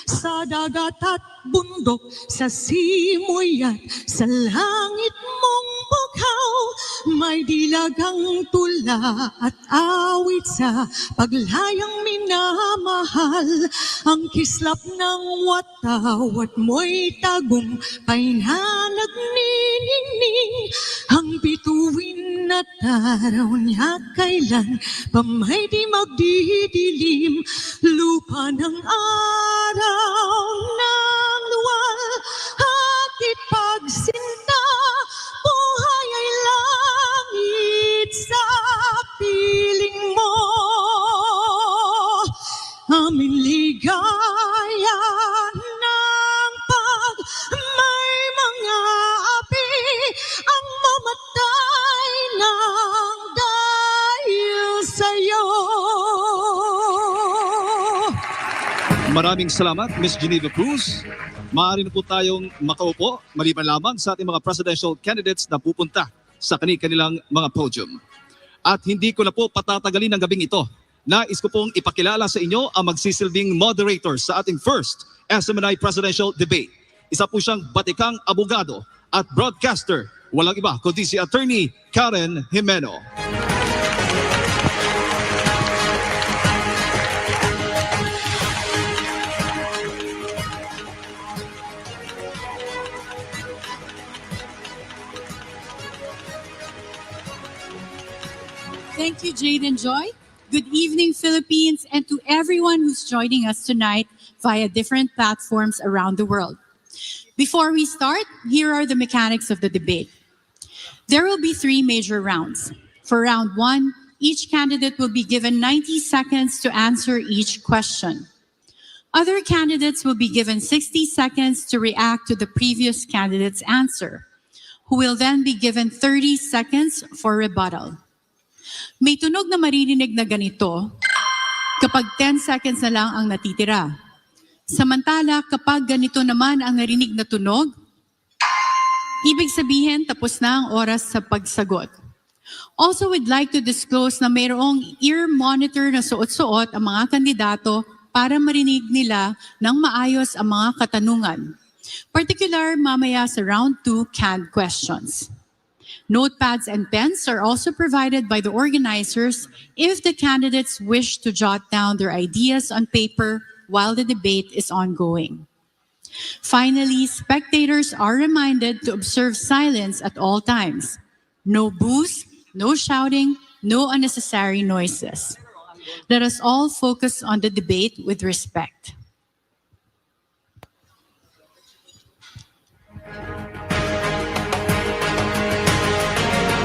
sa dagat at bundok, sa simoy at sa langit mong bughaw, may dilagang tula at awit sa paglayang minamahal. Ang kislap ng watawat mo'y tagumpay na nagniningning, ang bituin at araw niya kailan pa may di magdidilim, lupa ng araw ng luwal, hatid pagsinta, buhay ay langit sa piling mo. Amin ligaya ng pag may mga api ang mamatay ng dahil sa'yo. Maraming salamat, Ms. Geneva Cruz. Maaari na po tayong makaupo, maliban lamang sa ating mga presidential candidates na pupunta sa kanilang mga podium. At hindi ko na po patatagalin ang gabing ito. Nais ko pong ipakilala sa inyo ang magsisilbing moderator sa ating first SMNI presidential debate. Isa po siyang batikang abogado at broadcaster. Walang iba kundi si Attorney Karen Jimeno. Thank you, Jade and Joy. Good evening, Philippines, and to everyone who's joining us tonight via different platforms around the world. Before we start, here are the mechanics of the debate. There will be 3 major rounds. For round 1, each candidate will be given 90 seconds to answer each question. Other candidates will be given 60 seconds to react to the previous candidate's answer, who will then be given 30 seconds for rebuttal. May tunog na maririnig na ganito kapag 10 seconds na lang ang natitira. Samantala, kapag ganito naman ang narinig na tunog, ibig sabihin tapos na ang oras sa pagsagot. Also, we'd like to disclose na mayroong ear monitor na suot-suot ang mga kandidato para marinig nila ng maayos ang mga katanungan. Particular mamaya sa round 2 canned questions. Notepads and pens are also provided by the organizers if the candidates wish to jot down their ideas on paper while the debate is ongoing. Finally, spectators are reminded to observe silence at all times. No boos, no shouting, no unnecessary noises. Let us all focus on the debate with respect.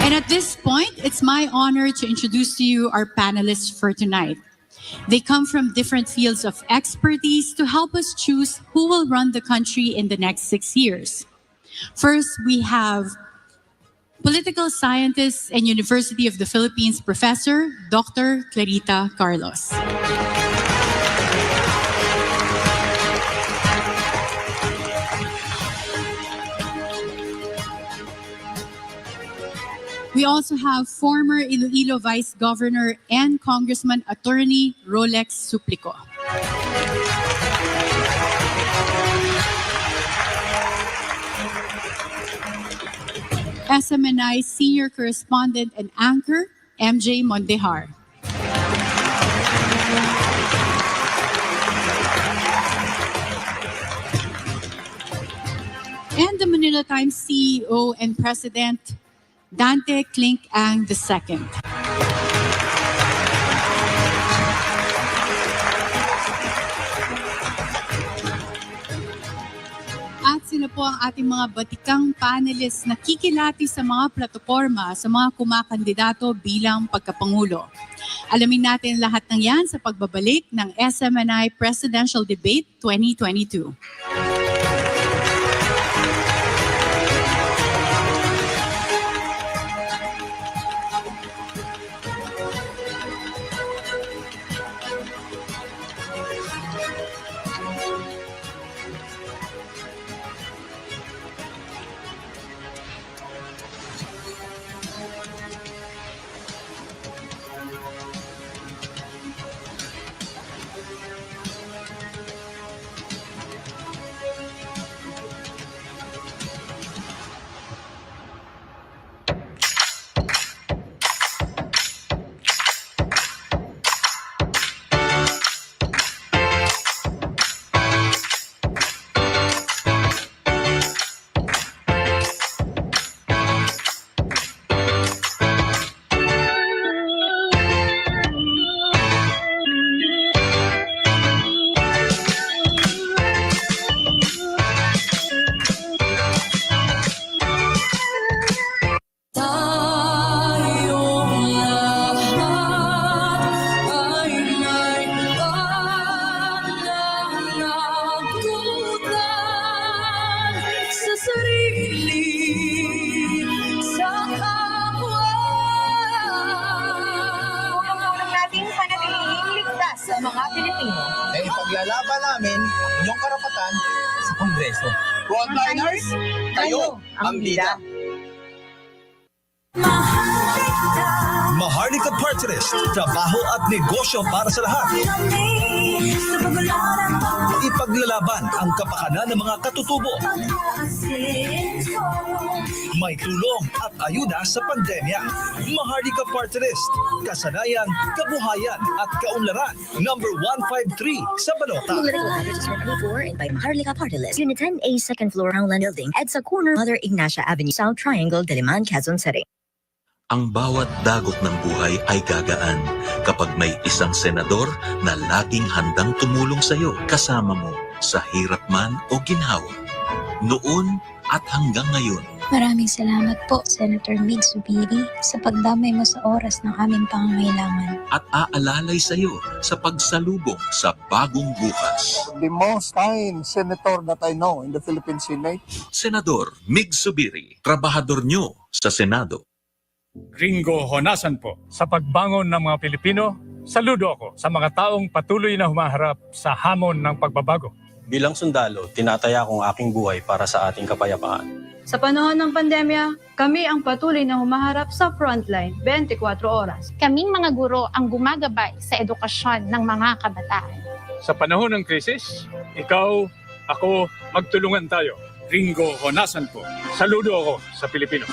And at this point, it's my honor to introduce to you our panelists for tonight. They come from different fields of expertise to help us choose who will run the country in the next 6 years. First, we have political scientist and University of the Philippines professor, Dr. Clarita Carlos. We also have former Iloilo Vice Governor and Congressman Attorney Rolex Suplico. SMNI Senior Correspondent and Anchor, MJ Mondejar. And the Manila Times CEO and President, Dante Klink-Ang II. At sila po ang ating mga batikang panelists na kikilati sa mga plataforma sa mga kumakandidato bilang pagkapangulo. Alamin natin lahat ng yan sa pagbabalik ng SMNI Presidential Debate 2022. Ipaglalaban namin inyong karapatan sa Kongreso. Frontliners, kayo ang bida. Maharlika Party List, trabaho at negosyo para sa lahat. Ipaglalaban ang kapakanan ng mga katutubo. May tulong at ayuda sa pandemya. Maharlika Party List, kasanayan, kabuhayan at kaunlaran. Number 153 sa Balota. Political packages for 24 and by Maharlika Party List. Unit 10A, second floor, Homeland Building, EDSA Corner, Mother Ignacia Avenue, South Triangle, Diliman, Quezon City. Ang bawat dagok ng buhay ay gagaan kapag may isang senador na laging handang tumulong sa iyo, kasama mo sa hirap man o ginhawa. Noon at hanggang ngayon. Maraming salamat po, Senator Mig Zubiri, sa pagdamay mo sa oras ng aming pangangailangan. At aalalay sa iyo sa pagsalubong sa bagong bukas. The most kind senator that I know in the Philippine Senate. Senador Mig Zubiri, trabahador nyo sa Senado. Ringo Honasan po. Sa pagbangon ng mga Pilipino, saludo ako sa mga taong patuloy na humaharap sa hamon ng pagbabago. Bilang sundalo, tinataya kong aking buhay para sa ating kapayapaan. Sa panahon ng pandemya, kami ang patuloy na humaharap sa frontline 24 oras. Kaming mga guro ang gumagabay sa edukasyon ng mga kabataan. Sa panahon ng krisis, ikaw, ako, magtulungan tayo. Ringo Honasan po. Saludo ako sa Pilipino.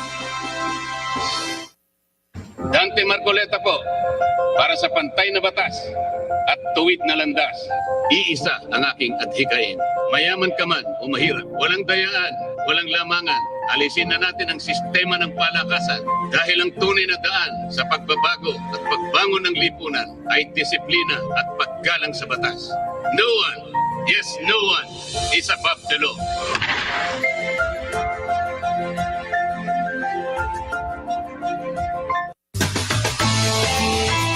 Dante Marcoleta po, para sa pantay na batas at tuwid na landas, iisa ang aking adhikain. Mayaman ka man o mahirap, walang dayaan, walang lamangan, alisin na natin ang sistema ng palakasan dahil ang tunay na daan sa pagbabago at pagbangon ng lipunan ay disiplina at paggalang sa batas. No one, yes, no one is above the law.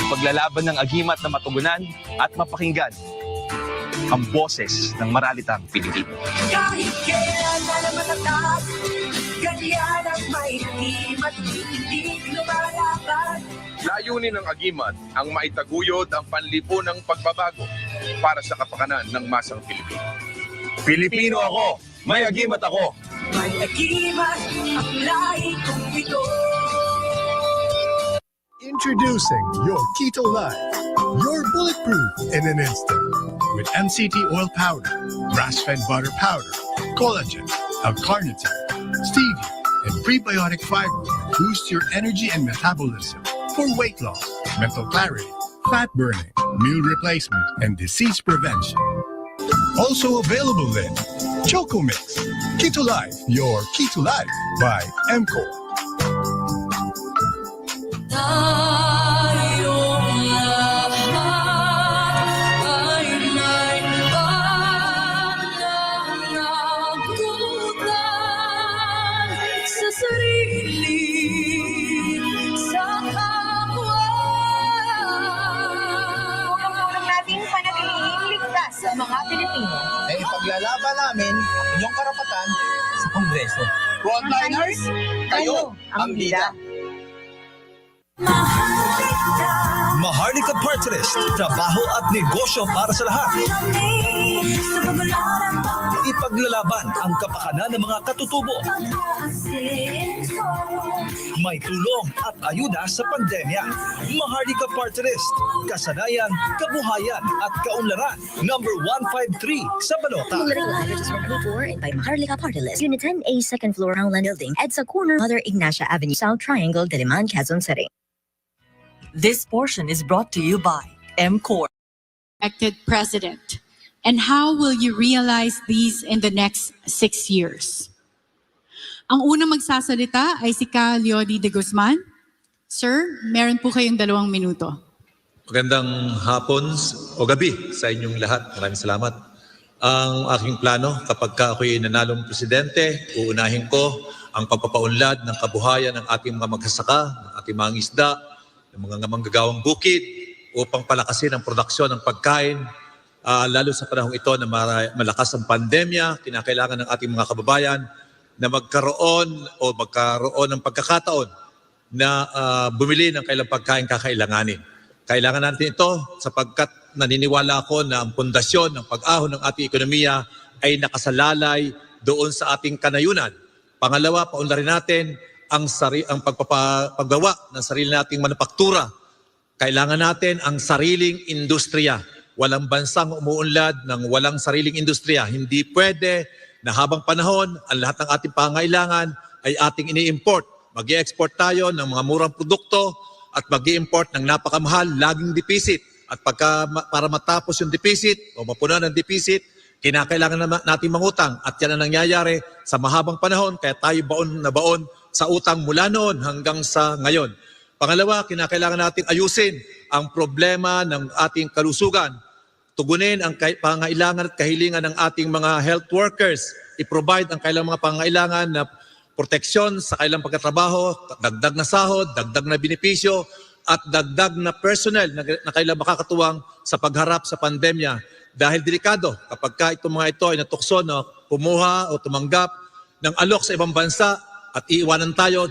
Paglalaban ng agimat na matugunan at mapakinggan ang boses ng maralitang Pilipino. Kahit kailan na matatas, ganyan ang may at hindi lumalaban. Layunin ng agimat ang maitaguyod ang panlipunang pagbabago para sa kapakanan ng masang Pilipino. Pilipino ako, may agimat ako. May agimat ang lahi kong ito. Introducing your Keto Life. You're bulletproof in an instant. With MCT oil powder, grass-fed butter powder, collagen, L-carnitine, stevia, and prebiotic fiber to boost your energy and metabolism for weight loss, mental clarity, fat burning, meal replacement, and disease prevention. Also available in Choco Mix. Keto Life, your Keto Life by MCO. Sa mga Pilipino. Ay ipaglalaban namin inyong karapatan sa Kongreso. Frontliners, kayo ang bida. Maharlika Party List, trabaho at negosyo para sa lahat. Ipaglalaban ang kapakanan ng mga katutubo. May tulong at ayuda sa pandemya. Maharlika Party List, kasanayan, kabuhayan at kaunlaran. Number 153 sa Balota. Political packages for 24 and by Maharlika Party List. Unit 10A, second floor, Homeland Building, EDSA Corner, Mother Ignacia Avenue, South Triangle, Diliman, Quezon City. This portion is brought to you by MCOR. Elected president. And how will you realize these in the next 6 years? Ang unang magsasalita ay si Ka Leody de Guzman. Sir, meron po kayong 2 minuto. Magandang hapon o gabi sa inyong lahat. Maraming salamat. Ang aking plano kapag ako'y nanalong presidente, uunahin ko ang pagpapaunlad ng kabuhayan ng ating mga magsasaka, ng ating mga isda, ng mga manggagawang bukid upang palakasin ang produksyon ng pagkain. Lalo sa panahong ito na malakas ang pandemya, kinakailangan ng ating mga kababayan na magkaroon ng pagkakataon na bumili ng kailang pagkain kakailanganin. Kailangan natin ito sapagkat naniniwala ako na ang pundasyon ng pag-ahon ng ating ekonomiya ay nakasalalay doon sa ating kanayunan. Pangalawa, paunlarin natin ang paggawa ng sarili nating manufaktura. Kailangan natin ang sariling industriya. Walang bansang umuunlad ng walang sariling industriya. Hindi pwede na habang panahon, ang lahat ng ating pangailangan ay ating ini-import. Mag-i-export tayo ng mga murang produkto at mag-i-import ng napakamahal, laging deficit. At para matapos yung deficit o mapunan ng deficit, kinakailangan natin mangutang. At yan ang nangyayari sa mahabang panahon, kaya tayo baon na baon sa utang mula noon hanggang sa ngayon. Pangalawa, kinakailangan natin ayusin ang problema ng ating kalusugan. Tugunin ang pangailangan at kahilingan ng ating mga health workers. I-provide ang kailang mga pangailangan na proteksyon sa kailang pagkatrabaho, dagdag na sahod, dagdag na benepisyo, at dagdag na personnel na kailang makakatuwang sa pagharap sa pandemya. Dahil delikado kapag itong mga ito ay natukso na kumuha o tumanggap ng alok sa ibang bansa at iiwanan tayo,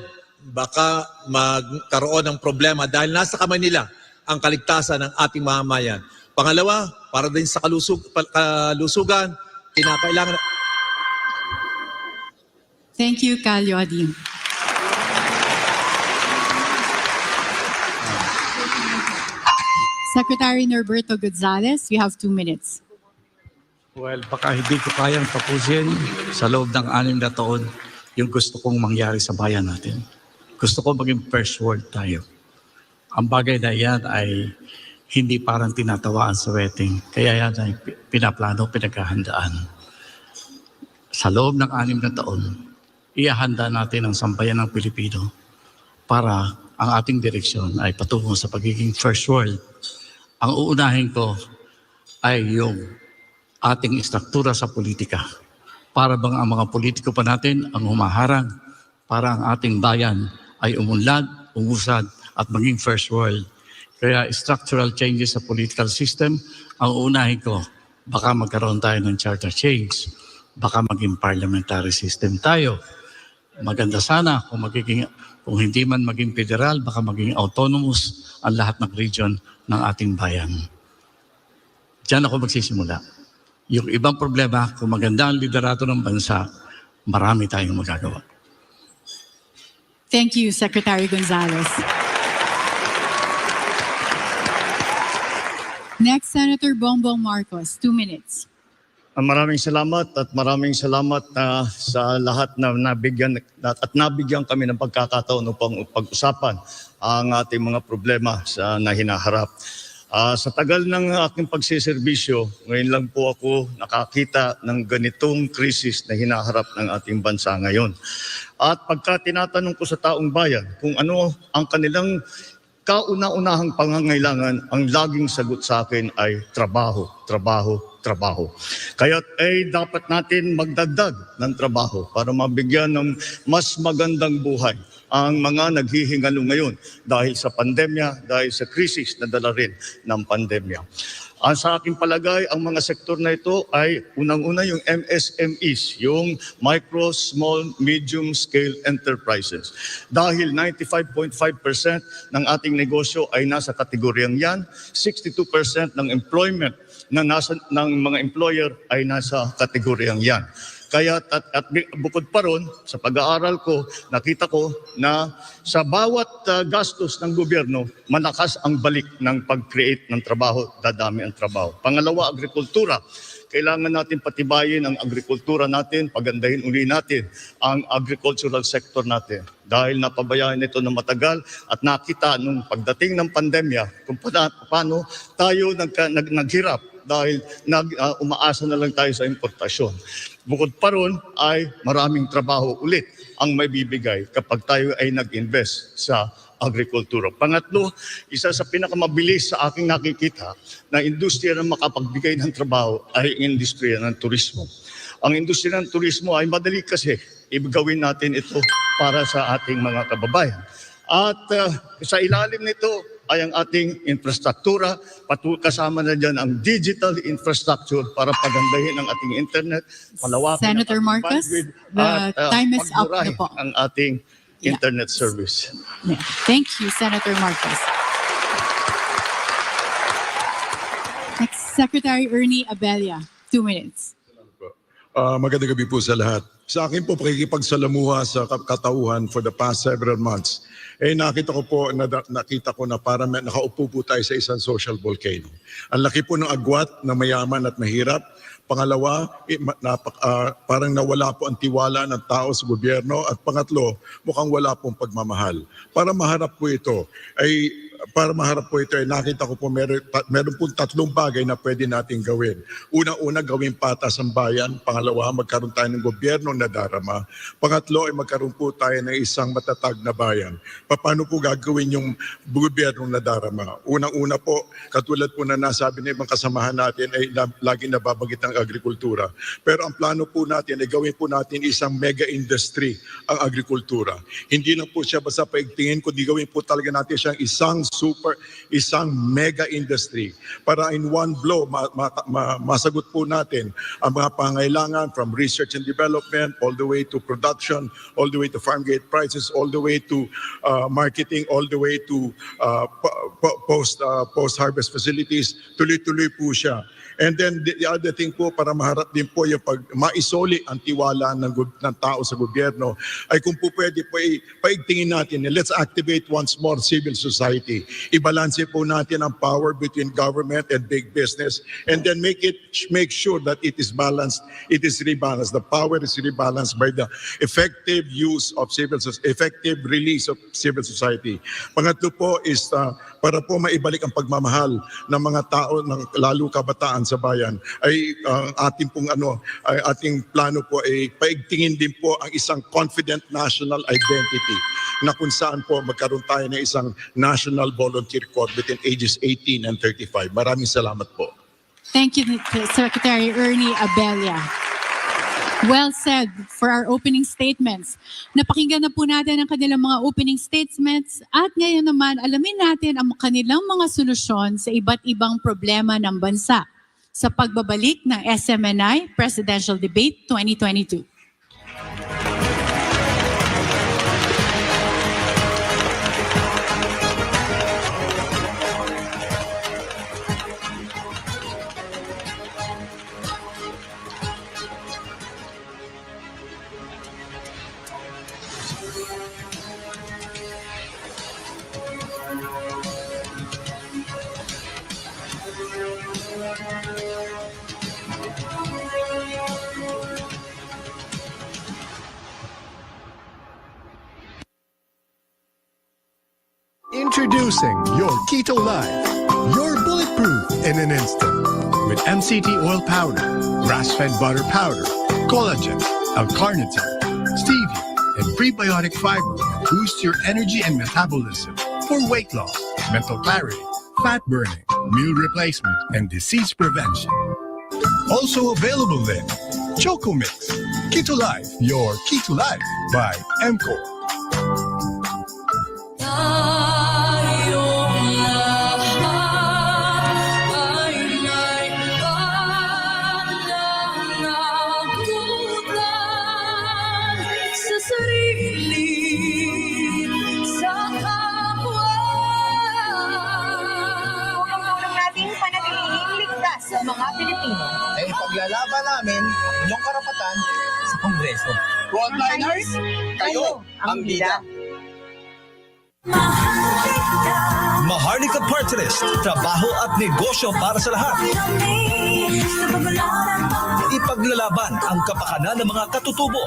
baka magkaroon ng problema dahil nasa kamay nila ang kaligtasan ng ating mamamayan. Pangalawa, para din sa kalusugan, kinakailangan... Thank you, Calio Adim. Secretary Norberto Gonzales, you have 2 minutes. Well, baka hindi ko kayang tapusin sa loob ng 6 na taon yung gusto kong mangyari sa bayan natin. Gusto ko maging first world tayo. Ang bagay na yan ay hindi parang tinatawaan sa wedding. Kaya yan ay pinaplano, pinaghahandaan. Sa loob ng 6 na taon, iahanda natin ang sambayan ng Pilipino para ang ating direksyon ay patungo sa pagiging first world. Ang uunahin ko ay yung ating istruktura sa politika. Para bang ang mga politiko pa natin ang humaharang para ang ating bayan ay umunlad, umusad at maging first world. Kaya structural changes sa political system, ang uunahin ko, baka magkaroon tayo ng charter change, baka maging parliamentary system tayo. Maganda sana kung hindi man maging federal, baka maging autonomous ang lahat ng region ng ating bayan. Diyan ako magsisimula. Yung ibang problema, kung maganda ang liderato ng bansa, marami tayong magagawa. Thank you, Secretary Gonzales. Next, Senator Bongbong Marcos, 2 minutes. Maraming salamat sa lahat na nabigyan kami ng pagkakataon upang pag-usapan ang ating mga problema na hinaharap. Sa tagal ng aking pagsiservisyo, ngayon lang po ako nakakita ng ganitong krisis na hinaharap ng ating bansa ngayon. At pagka tinatanong ko sa taong bayan kung ano ang kanilang kauna-unahang pangangailangan, ang laging sagot sa akin ay trabaho, trabaho, trabaho. Kaya't dapat natin magdagdag ng trabaho para mabigyan ng mas magandang buhay ang mga naghihingalo ngayon dahil sa pandemya, dahil sa krisis na dala rin ng pandemya. Sa aking palagay, ang mga sektor na ito ay unang-una yung MSMEs, yung Micro, Small, Medium Scale Enterprises. Dahil 95.5% ng ating negosyo ay nasa kategoryang yan, 62% ng employment ng mga employer ay nasa kategoryang yan. Kaya at bukod pa ron, sa pag-aaral ko, nakita ko na sa bawat gastos ng gobyerno, malakas ang balik ng pag-create ng trabaho, dadami ang trabaho. Pangalawa, agrikultura. Kailangan natin patibayin ang agrikultura natin, pagandahin uli natin ang agricultural sector natin. Dahil napabayaan ito na matagal at nakita nung pagdating ng pandemya kung paano tayo naghirap dahil umaasa na lang tayo sa importasyon. Bukod pa ron ay maraming trabaho ulit ang may bibigay kapag tayo ay nag-invest sa agrikultura. Pangatlo, isa sa pinakamabilis sa aking nakikita na industriya na makapagbigay ng trabaho ay ang industriya ng turismo. Ang industriya ng turismo ay madali kasi ibigawin natin ito para sa ating mga kababayan. At sa ilalim nito ay ang ating infrastruktura, kasama na dyan ang digital infrastructure para pagandahin ang ating internet, palawakin Senator ang Marcos, bandwidth, the time is up na po. ang ating internet service. Yeah. Thank you, Senator Marcos. Secretary Ernie Abella, 2 minutes. Magandang gabi po sa lahat. Sa akin po pakikipagsalamuha sa katauhan for the past several months. Nakita ko na parang nakaupo po tayo sa isang social volcano. Ang laki po ng agwat na mayaman at mahirap. Pangalawa, parang nawala po ang tiwala ng tao sa gobyerno. At pangatlo, mukhang wala pong pagmamahal. Para maharap po ito, nakita ko po meron po tatlong bagay na pwede natin gawin. Una-una, gawin patas ang bayan. Pangalawa, magkaroon tayo ng gobyerno na darama. Pangatlo, ay magkaroon po tayo ng isang matatag na bayan. Paano po gagawin yung gobyerno na darama? Unang-una po, katulad po na nasabi ng ibang kasamahan natin, ay lagi nababagit ang agrikultura. Pero ang plano po natin ay gawin po natin isang mega industry ang agrikultura. Hindi na po siya basta paigtingin, kundi gawin po talaga natin siyang isang mega industry para in one blow masagot po natin ang mga pangailangan from research and development all the way to production, all the way to farm gate prices, all the way to marketing, all the way to post-harvest facilities. Tuloy-tuloy po siya. And then the other thing po, para maharap din po yung maisoli ang tiwala ng tao sa gobyerno, ay kung po pwede po paigtingin natin, let's activate once more civil society. Ibalanse po natin ang power between government and big business, and then make sure that it is balanced, it is rebalanced. The power is rebalanced by the effective use of effective release of civil society. Pangatlo po is para po maibalik ang pagmamahal ng mga tao, lalo kabataan sa bayan, ay ating plano po ay paigtingin din po ang isang confident national identity na kung saan po magkaroon tayo ng isang national volunteer corps between ages 18 and 35. Maraming salamat po. Thank you, Secretary Ernie Abella. Well said for our opening statements. Napakinggan na po natin ang kanilang mga opening statements at ngayon naman alamin natin ang kanilang mga solusyon sa iba't ibang problema ng bansa sa pagbabalik ng SMNI Presidential Debate 2022. Introducing your Keto Life. You're bulletproof in an instant. With MCT oil powder, grass-fed butter powder, collagen, L-carnitine, stevia, and prebiotic fiber that boost your energy and metabolism for weight loss, mental clarity, fat burning, meal replacement, and disease prevention. Also available in Choco Mix. Keto Life, your Keto Life by MCO. Sa mga Pilipino ay ipaglalaban namin ang inyong karapatan sa Kongreso. Frontliners, kayo ang bida. Maharlika Party List, trabaho at negosyo para sa lahat. Ipaglalaban ang kapakanan ng mga katutubo.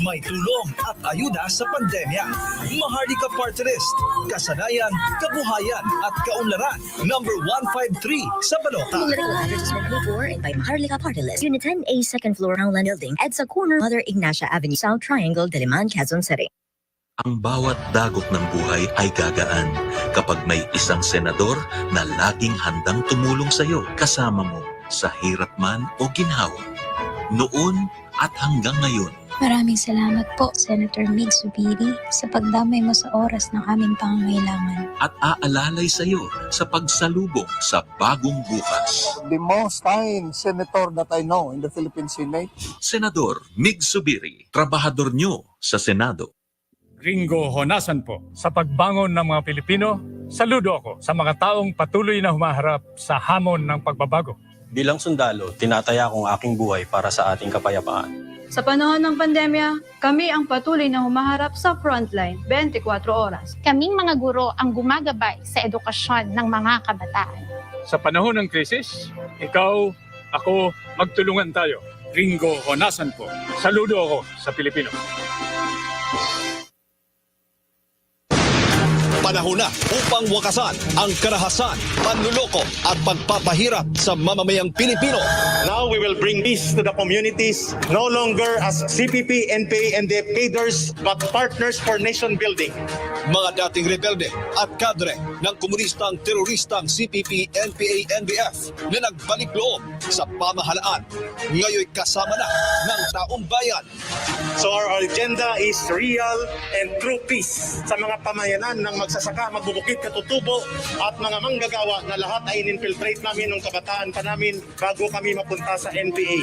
May tulong at ayuda sa pandemya. Maharlika Party List, kasanayan, kabuhayan at kaunlaran. Number 153 sa Balota. Political advertisement paid for and by Maharlika Party List. Unit 10A, second floor, Roundland Building, EDSA corner, Mother Ignacia Avenue, South Triangle, Diliman, Quezon City. Ang bawat dagok ng buhay ay gagaan kapag may isang senador na laging handang tumulong sa iyo, kasama mo sa hirap man o ginhawa. Noon at hanggang ngayon. Maraming salamat po, Senator Mig Zubiri, sa pagdamay mo sa oras ng aming pangangailangan. At aalalay sa iyo sa pagsalubong sa bagong bukas. The most kind senator that I know in the Philippine Senate. Senador Mig Zubiri, trabahador nyo sa Senado. Ringo Honasan po. Sa pagbangon ng mga Pilipino, saludo ako sa mga taong patuloy na humaharap sa hamon ng pagbabago. Bilang sundalo, tinataya kong aking buhay para sa ating kapayapaan. Sa panahon ng pandemya, kami ang patuloy na humaharap sa frontline 24 oras. Kaming mga guro ang gumagabay sa edukasyon ng mga kabataan. Sa panahon ng krisis, ikaw, ako, magtulungan tayo. Ringo Honasan po. Saludo ako sa Pilipino. Panahon na upang wakasan ang karahasan, panluloko at pagpapahirap sa mamamayang Pilipino. Now we will bring peace to the communities, no longer as CPP, NPA, and DF cadres, but partners for nation building. Mga dating rebelde at kadre ng komunistang teroristang CPP, NPA, NBF na nagbalik loob sa pamahalaan, ngayon kasama na ng taong bayan. So our agenda is real and true peace sa mga pamayanan ng magsasaka, magbubukid, katutubo at mga manggagawa na lahat ay in-infiltrate namin nung kabataan pa namin bago kami mapunta sa NPA.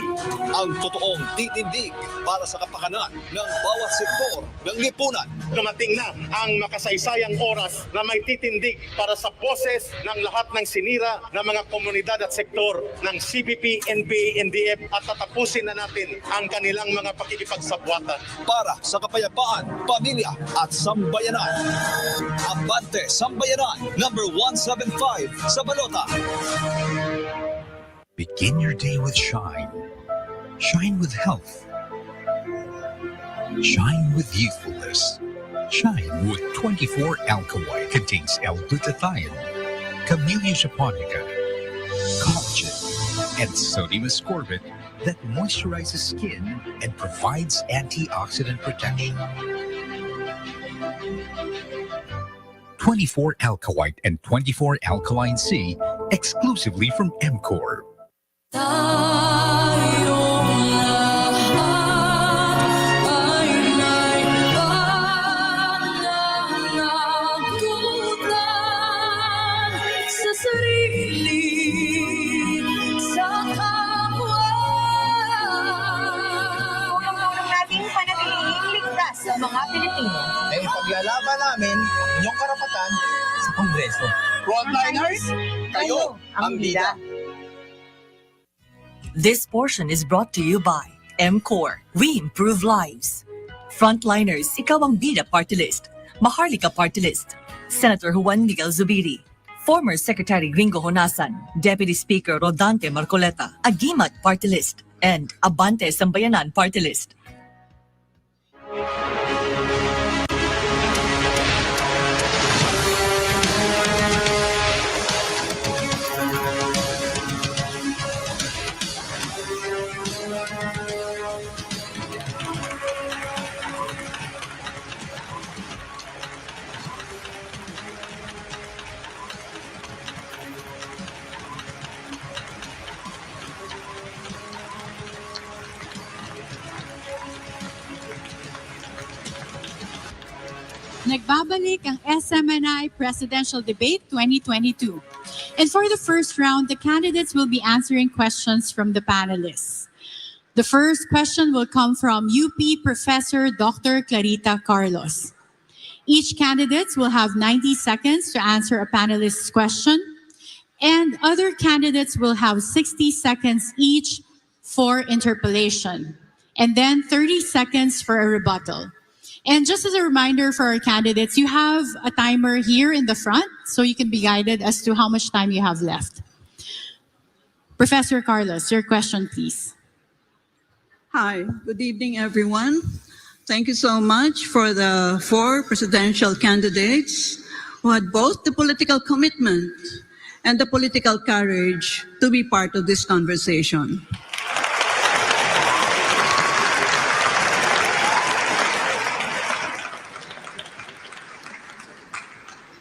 Ang totoong titindig para sa kapakanan ng bawat sektor ng lipunan. Dumating na ang makasaysayang oras na may titindig para sa boses ng lahat ng sinira ng mga komunidad at sektor ng CPP, NPA, NDF at tatapusin na natin ang kanilang mga pakikipagsabwatan. Para sa kapayapaan, pamilya at sambayanan. Abante Sambayanan, number 175 sa Balota. Begin your day with shine. Shine with health. Shine with youthfulness. Shine with 24 Alkawite. Contains L-glutathione, Camellia japonica, collagen, and sodium ascorbate that moisturizes skin and provides antioxidant protection. 24 Alkawite and 24 Alkaline C exclusively from MCOR. Sa mga Pilipino ay ipaglalaban namin inyong karapatan sa Kongreso. Frontliners, kayo ang bida. This portion is brought to you by MCOR. We improve lives. Frontliners, ikaw ang bida party list. Maharlika party list. Senator Juan Miguel Zubiri. Former Secretary Ringo Honasan. Deputy Speaker Rodante Marcoleta. Agimat party list. And Abante Sambayanan party list. Nagbabalik ang SMNI Presidential Debate 2022. And for the first round, the candidates will be answering questions from the panelists. The first question will come from UP Professor Dr. Clarita Carlos. Each candidate will have 90 seconds to answer a panelist's question, and other candidates will have 60 seconds each for interpellation, and then 30 seconds for a rebuttal. And just as a reminder for our candidates, you have a timer here in the front, so you can be guided as to how much time you have left. Professor Carlos, your question, please. Hi, good evening, everyone. Thank you so much for the 4 presidential candidates who had both the political commitment and the political courage to be part of this conversation.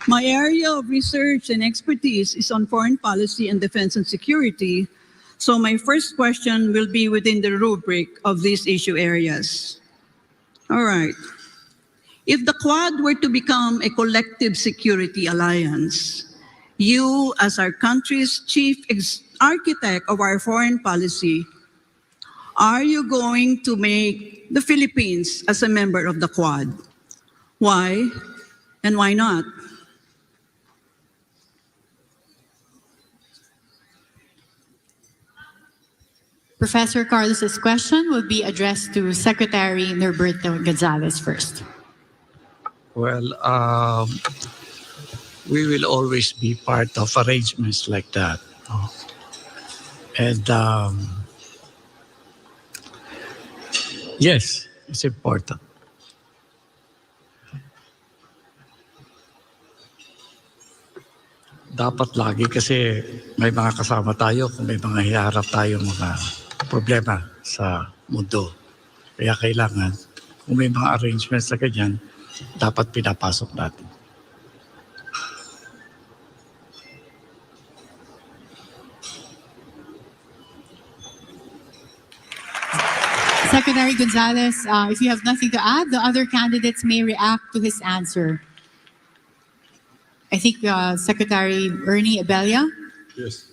My area of research and expertise is on foreign policy and defense and security, so my first question will be within the rubric of these issue areas. All right. If the Quad were to become a collective security alliance, you, as our country's chief architect of our foreign policy, are you going to make the Philippines as a member of the Quad? Why and why not? Professor Carlos's question will be addressed to Secretary Norberto Gonzales first. Well, we will always be part of arrangements like that. No? And yes, it's important. Dapat lagi kasi may mga kasama tayo kung may mga hiharap tayong mga problema sa mundo. Kaya kailangan, kung may mga arrangements na ganyan, dapat pinapasok natin. Secretary Gonzales, if you have nothing to add, the other candidates may react to his answer. I think Secretary Ernie Abella. Yes.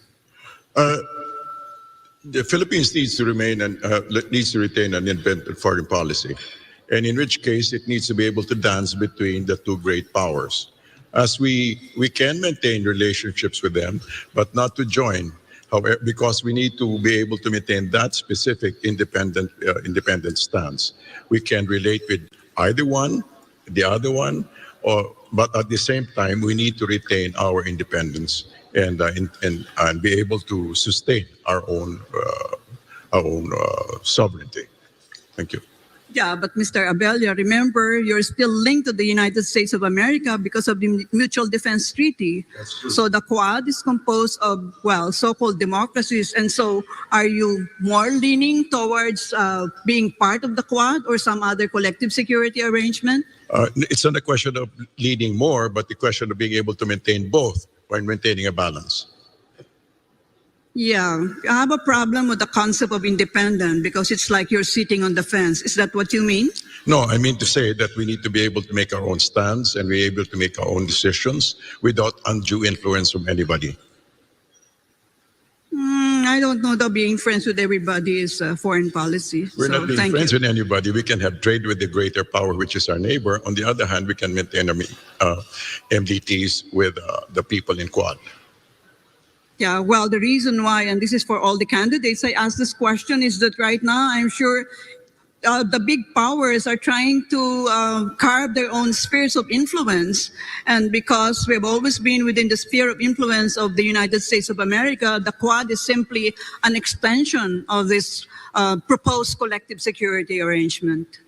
The Philippines needs to retain an independent foreign policy, and in which case it needs to be able to dance between the two great powers. As we can maintain relationships with them, but not to join. However, because we need to be able to maintain that specific independent stance. We can relate with either one, the other one, but at the same time, we need to retain our independence and be able to sustain our own sovereignty. Thank you. Yeah, but Mr. Abella, remember, you're still linked to the United States of America because of the Mutual Defense Treaty. That's true. So the Quad is composed of, well, so-called democracies. And so are you more leaning towards being part of the Quad or some other collective security arrangement? It's not a question of leading more, but the question of being able to maintain both while maintaining a balance. Yeah, I have a problem with the concept of independent because it's like you're sitting on the fence. Is that what you mean? No, I mean to say that we need to be able to make our own stands and be able to make our own decisions without undue influence from anybody. I don't know that being friends with everybody is foreign policy. We're So not being thank friends you. with anybody. We can have trade with the greater power, which is our neighbor. On the other hand, we can maintain MDTs with the people in Quad. Yeah, well, the reason why, and this is for all the candidates, I asked this question is that right now, I'm sure the big powers are trying to carve their own spheres of influence. And because we've always been within the sphere of influence of the United States of America, the Quad is simply an extension of this proposed collective security arrangement.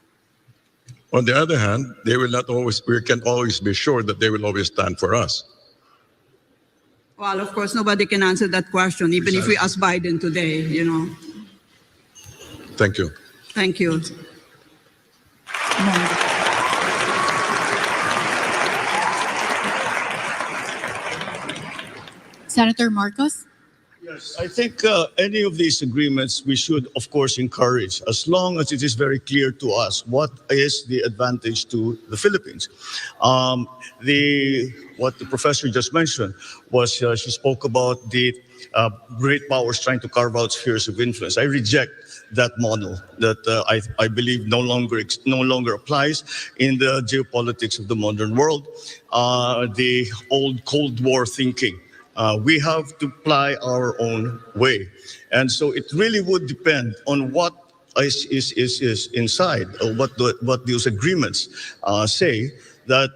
On the other hand, they will not always. We can always be sure that they will always stand for us. Well, of course, nobody can answer that question, even if we ask Biden today, you know. Thank you. Thank you. Senator Marcos. Yes, I think any of these agreements we should, of course, encourage as long as it is very clear to us what is the advantage to the Philippines. What the professor just mentioned was she spoke about the great powers trying to carve out spheres of influence. I reject that model that I believe no longer applies in the geopolitics of the modern world. The old Cold War thinking. We have to ply our own way. And so it really would depend on what is inside, or what those agreements say that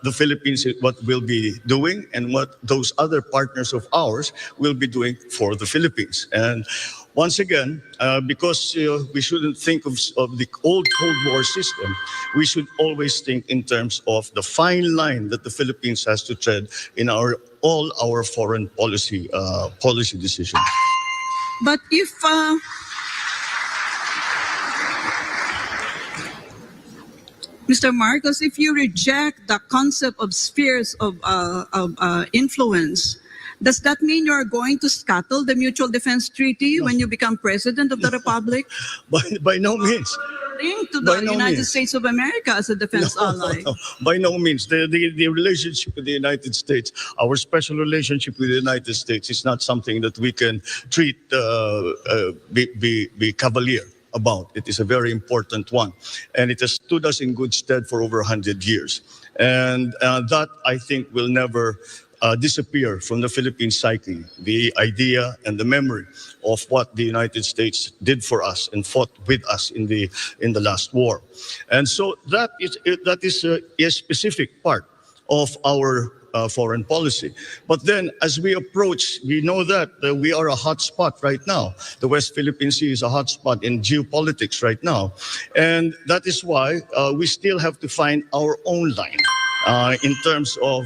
the Philippines what will be doing and what those other partners of ours will be doing for the Philippines. And once again, because we shouldn't think of the old Cold War system, we should always think in terms of the fine line that the Philippines has to tread in all our foreign policy decisions. But if Mr. Marcos, if you reject the concept of spheres of influence, does that mean you are going to scuttle the Mutual Defense Treaty when you become president of the Republic? By no means. Linked to By the no United means. States of America as a defense ally. No, by no means. The relationship with the United States, our special relationship with the United States is not something that we can treat, be cavalier about. It is a very important one. And it has stood us in good stead for over 100 years. And that, I think, will never disappear from the Philippine psyche, the idea and the memory of what the United States did for us and fought with us in the last war. And so that is a specific part of our foreign policy. But then as we approach, we know that we are a hot spot right now. The West Philippine Sea is a hot spot in geopolitics right now. And that is why we still have to find our own line in terms of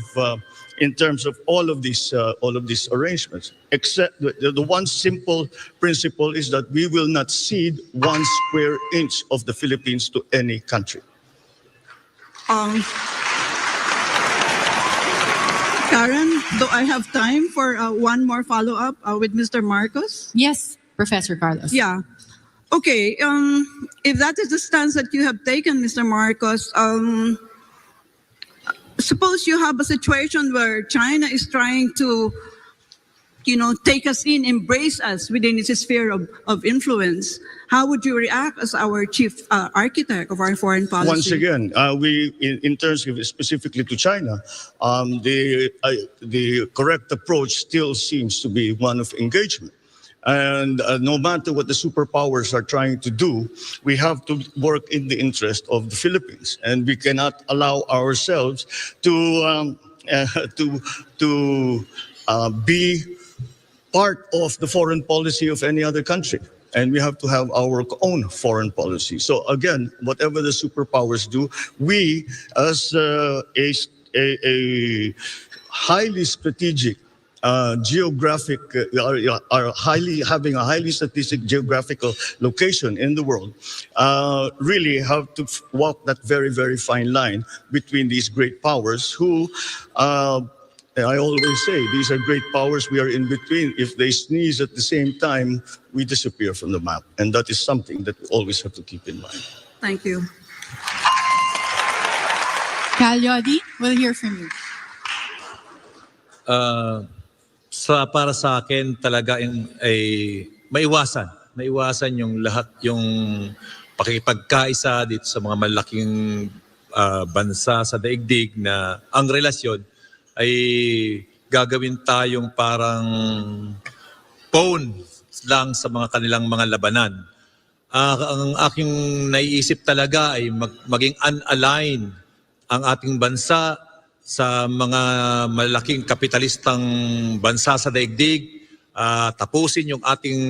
all of these arrangements. Except the one simple principle is that we will not cede 1 square inch of the Philippines to any country. Karen, do I have time for one more follow-up with Mr. Marcos? Yes, Professor Carlos. Yeah. Okay. If that is the stance that you have taken, Mr. Marcos, suppose you have a situation where China is trying to, take us in, embrace us within its sphere of influence. How would you react as our chief architect of our foreign policy? Once again, in terms of specifically to China, the correct approach still seems to be one of engagement. And no matter what the superpowers are trying to do, we have to work in the interest of the Philippines, and we cannot allow ourselves to be part of the foreign policy of any other country. And we have to have our own foreign policy. So again, whatever the superpowers do, we as a highly strategic geographic, are having a highly strategic geographical location in the world, really have to walk that very, very fine line between these great powers who, I always say, these are great powers, we are in between. If they sneeze at the same time, we disappear from the map. And that is something that we always have to keep in mind. Thank you. Cal Yodi, we'll hear from you. Para sa akin talaga ay maiwasan yung lahat yung pakikipagkaisa dito sa mga malaking bansa sa daigdig na ang relasyon ay gagawin tayong parang pawn lang sa mga kanilang mga labanan. Ang aking naiisip talaga ay maging unaligned ang ating bansa sa mga malaking kapitalistang bansa sa daigdig, tapusin yung ating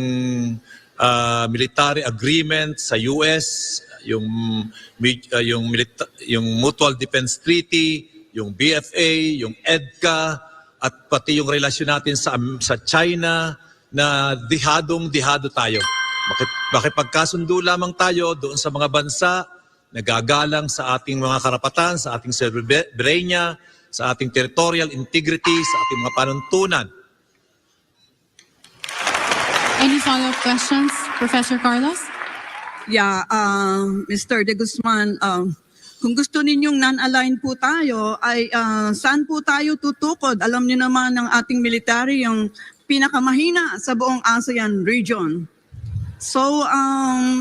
military agreement sa US, yung Mutual Defense Treaty, yung BFA, yung EDCA, at pati yung relasyon natin sa China na dihadong-dihado tayo. Makipagkasundo lamang tayo doon sa mga bansa nagagalang sa ating mga karapatan, sa ating soberanya, sa ating territorial integrity, sa ating mga panuntunan. Any follow-up questions, Professor Carlos? Yeah, Mr. De Guzman, kung gusto ninyong non-aligned po tayo, ay saan po tayo tutukod? Alam niyo naman ng ating military yung pinakamahina sa buong ASEAN region. So,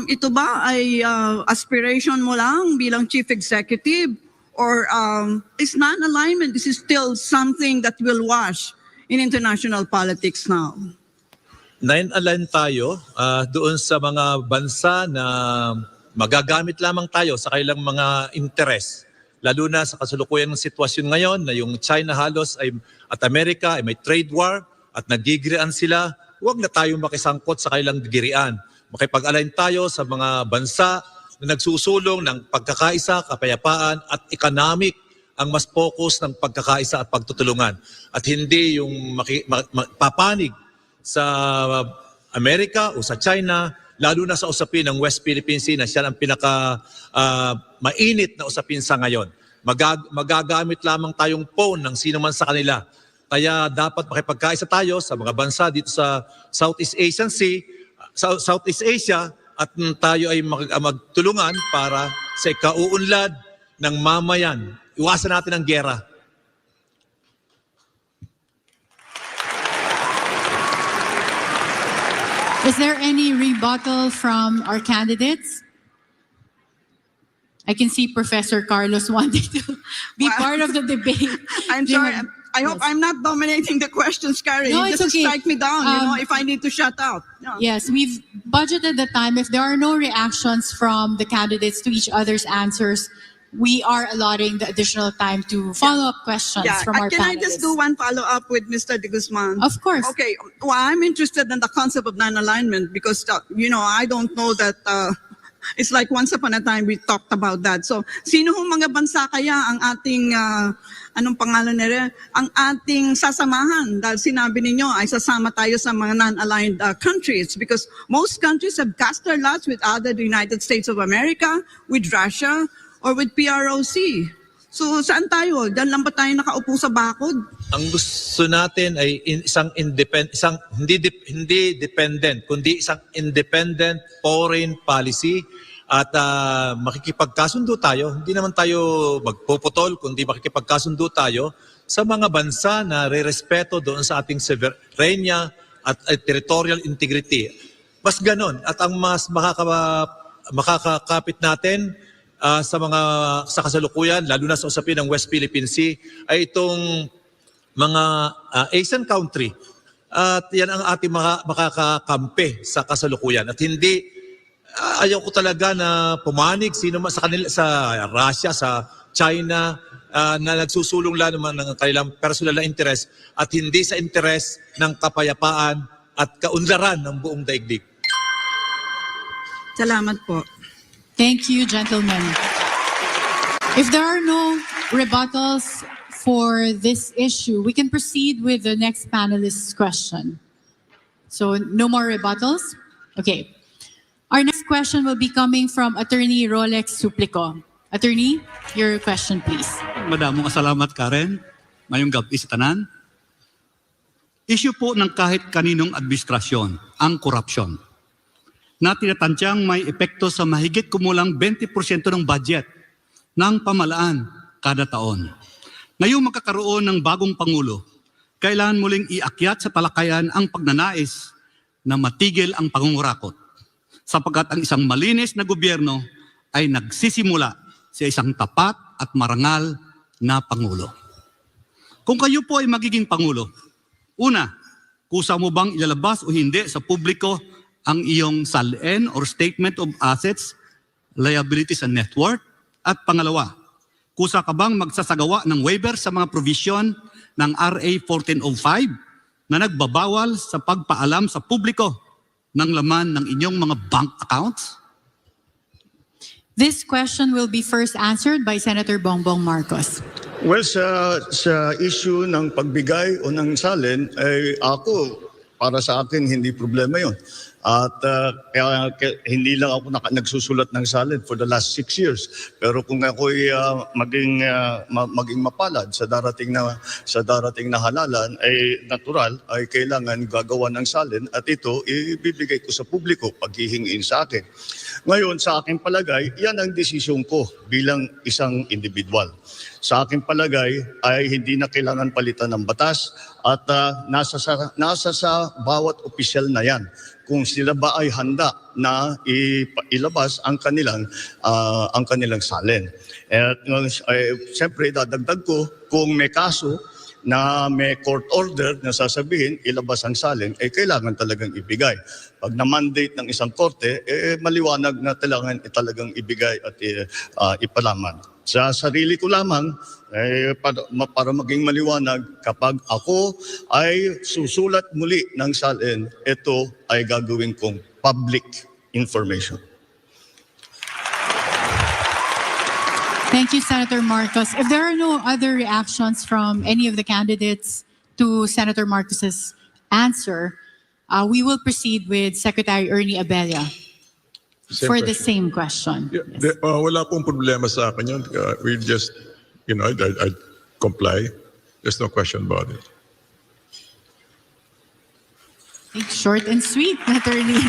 ito ba ay aspiration mo lang bilang chief executive? Or is non-alignment, this is still something that will wash in international politics now? Non-aligned tayo doon sa mga bansa na magagamit lamang tayo sa kailang mga interes. Lalo na sa kasalukuyan ng sitwasyon ngayon na yung China halos at Amerika ay may trade war at nagigirian sila, huwag na tayong makisangkot sa kailang gigirian. Makipag-align tayo sa mga bansa na nagsusulong ng pagkakaisa, kapayapaan at economic ang mas focus ng pagkakaisa at pagtutulungan. At hindi yung papanig sa Amerika o sa China, lalo na sa usapin ng West Philippine Sea na siya ang mainit na usapin sa ngayon. Magagamit lamang tayong phone ng sino man sa kanila. Kaya dapat makipagkaisa tayo sa mga bansa dito sa Southeast Asia at tayo ay magtulungan para sa ikauunlad ng mamayan. Iwasan natin ang giyera. Is there any rebuttal from our candidates? I can see Professor Carlos wanting to be part of the debate. I'm sorry. I hope I'm not dominating the questions, Carrie. No, You it's just okay. strike me down, if I need to shut up. No. Yes, we've budgeted the time. If there are no reactions from the candidates to each other's answers, we are allotting the additional time to follow-up questions from our Can panelists. I just do one follow-up with Mr. De Guzman? Of course. Okay. Well, I'm interested in the concept of non-alignment because, I don't know that it's like once upon a time we talked about that. So, sino hong mga bansa kaya ang ating, anong pangalan nila? Ang ating sasamahan? Dahil sinabi ninyo ay sasama tayo sa mga non-aligned countries because most countries have cast their lots with either the United States of America, with Russia, or with PROC. So saan tayo? Diyan lang ba tayo nakaupo sa bakod? Ang gusto natin ay hindi dependent, kundi isang independent foreign policy at makikipagkasundo tayo. Hindi naman tayo magpuputol, kundi makikipagkasundo tayo sa mga bansa na re-respeto doon sa ating sovereignty at territorial integrity. Mas ganon. At ang mas makakakapit natin sa kasalukuyan, lalo na sa usapin ng West Philippine Sea, ay itong mga Asian country. At yan ang ating makakakampi sa kasalukuyan. At hindi, ayaw ko talaga na pumanig sino man sa kanila, sa Russia, sa China, na nagsusulong lang naman ng kanilang personal na interes at hindi sa interes ng kapayapaan at kaunlaran ng buong daigdig. Salamat po. Thank you, gentlemen. If there are no rebuttals for this issue, we can proceed with the next panelist's question. So, no more rebuttals? Okay. Our next question will be coming from Attorney Rolex Suplico. Attorney, your question, please. Madamong salamat, Karen. Mayong gabi sa tanan. Issue po ng kahit kaninong administrasyon, ang korupsyon, na tinatansyang may epekto sa mahigit kumulang 20% ng budget ng pamalaan kada taon. Ngayong magkakaroon ng bagong Pangulo, kailangan muling iakyat sa talakayan ang pagnanais na matigil ang pangungurakot, sapagkat ang isang malinis na gobyerno ay nagsisimula sa isang tapat at marangal na Pangulo. Kung kayo po ay magiging Pangulo, una, kusa mo bang ilalabas o hindi sa publiko ang iyong SALN or Statement of Assets, Liabilities and Net Worth? At pangalawa, kusa ka bang magsasagawa ng waiver sa mga provision ng RA 1405 na nagbabawal sa pagpaalam sa publiko ng laman ng inyong mga bank accounts? This question will be first answered by Senator Bongbong Marcos. Well, sa issue ng pagbigay o ng salin, ay para sa akin, hindi problema yon. At kaya hindi lang ako nagsusulat ng salin for the last 6 years. Pero kung ako'y maging mapalad sa darating na halalan, ay natural, ay kailangan gagawa ng salin at ito ibibigay ko sa publiko pag hihingin sa akin. Ngayon, sa aking palagay, yan ang desisyon ko bilang isang individual. Sa aking palagay ay hindi na kailangan palitan ng batas at nasa sa bawat opisyal na yan kung sila ba ay handa na ilabas ang kanilang salin. At siyempre dadagdag ko kung may kaso na may court order na sasabihin ilabas ang salin, kailangan talagang ibigay. Pag na-mandate ng isang korte, maliwanag na talagang ibigay at ipalaman. Sa sarili ko lamang, para maging maliwanag, kapag ako ay susulat muli ng salin, ito ay gagawin kong public information. Thank you, Senator Marcos. If there are no other reactions from any of the candidates to Senator Marcos's answer, we will proceed with Secretary Ernie Abella for the same question. Yeah, wala pong problema sa akin yun. We just, I comply. There's no question about it. Short and sweet, Attorney.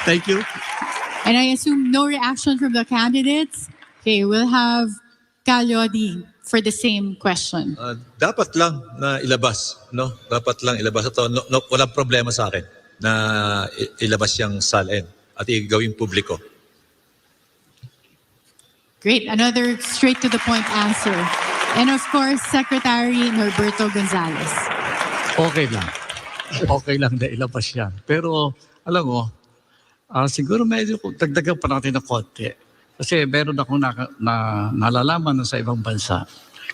Thank you. And I assume no reaction from the candidates. Okay, we'll have Calyodi for the same question. Dapat lang na ilabas, no? Dapat lang ilabas ito. Walang problema sa akin. na ilabas yung salin at igawing publiko. Great. Another straight to the point answer. And of course, Secretary Norberto Gonzales. Okay lang. Okay lang na ilabas yan. Pero alam mo, siguro medyo dagdagan pa natin ng konti. Kasi meron akong nalalaman sa ibang bansa,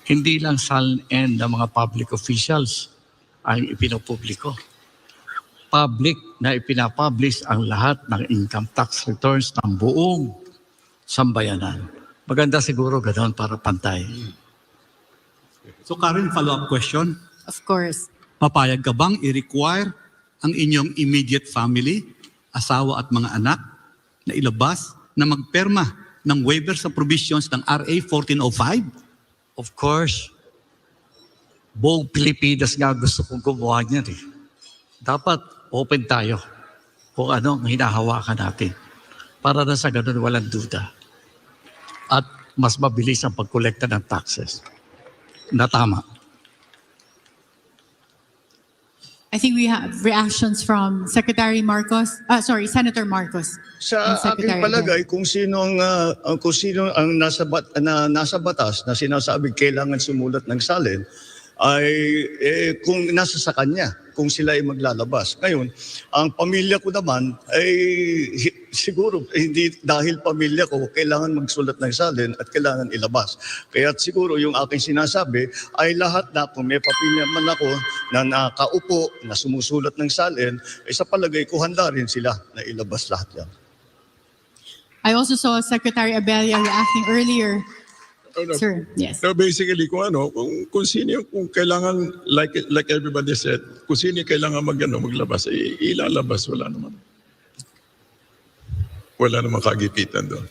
hindi lang SALN ng mga public officials ang ipinopubliko. Public na ipinapublish ang lahat ng income tax returns ng buong sambayanan. Maganda siguro ganoon para pantay. So Karen, follow-up question. Of course. Papayag ka bang i-require ang inyong immediate family, asawa at mga anak na ilabas na magperma ng waiver sa provisions ng RA 1405? Of course, buong Pilipinas nga gusto kong gumawa niyan eh. Dapat open tayo kung ano ang hinahawakan natin. Para na sa ganun walang duda. At mas mabilis ang pagkolekta ng taxes. Na tama. I think we have reactions from Senator Marcos. Sa aking palagay, kung sino ang nasa batas na sinasabing kailangan sumulat ng salin, ay kung nasa sa kanya, kung sila ay maglalabas. Ngayon, ang pamilya ko naman ay siguro hindi dahil pamilya ko kailangan magsulat ng salin at kailangan ilabas. Kaya siguro yung aking sinasabi ay lahat na kung may pamilya man ako na nakaupo na sumusulat ng salin, ay sa palagay ko handa rin sila na ilabas lahat yan. I also saw Secretary Abella reacting earlier. Sir, yes. No, basically, kung sino yung, kung kailangan, like everybody said, kung sino yung kailangan maglabas, ilalabas, wala naman kagipitan doon.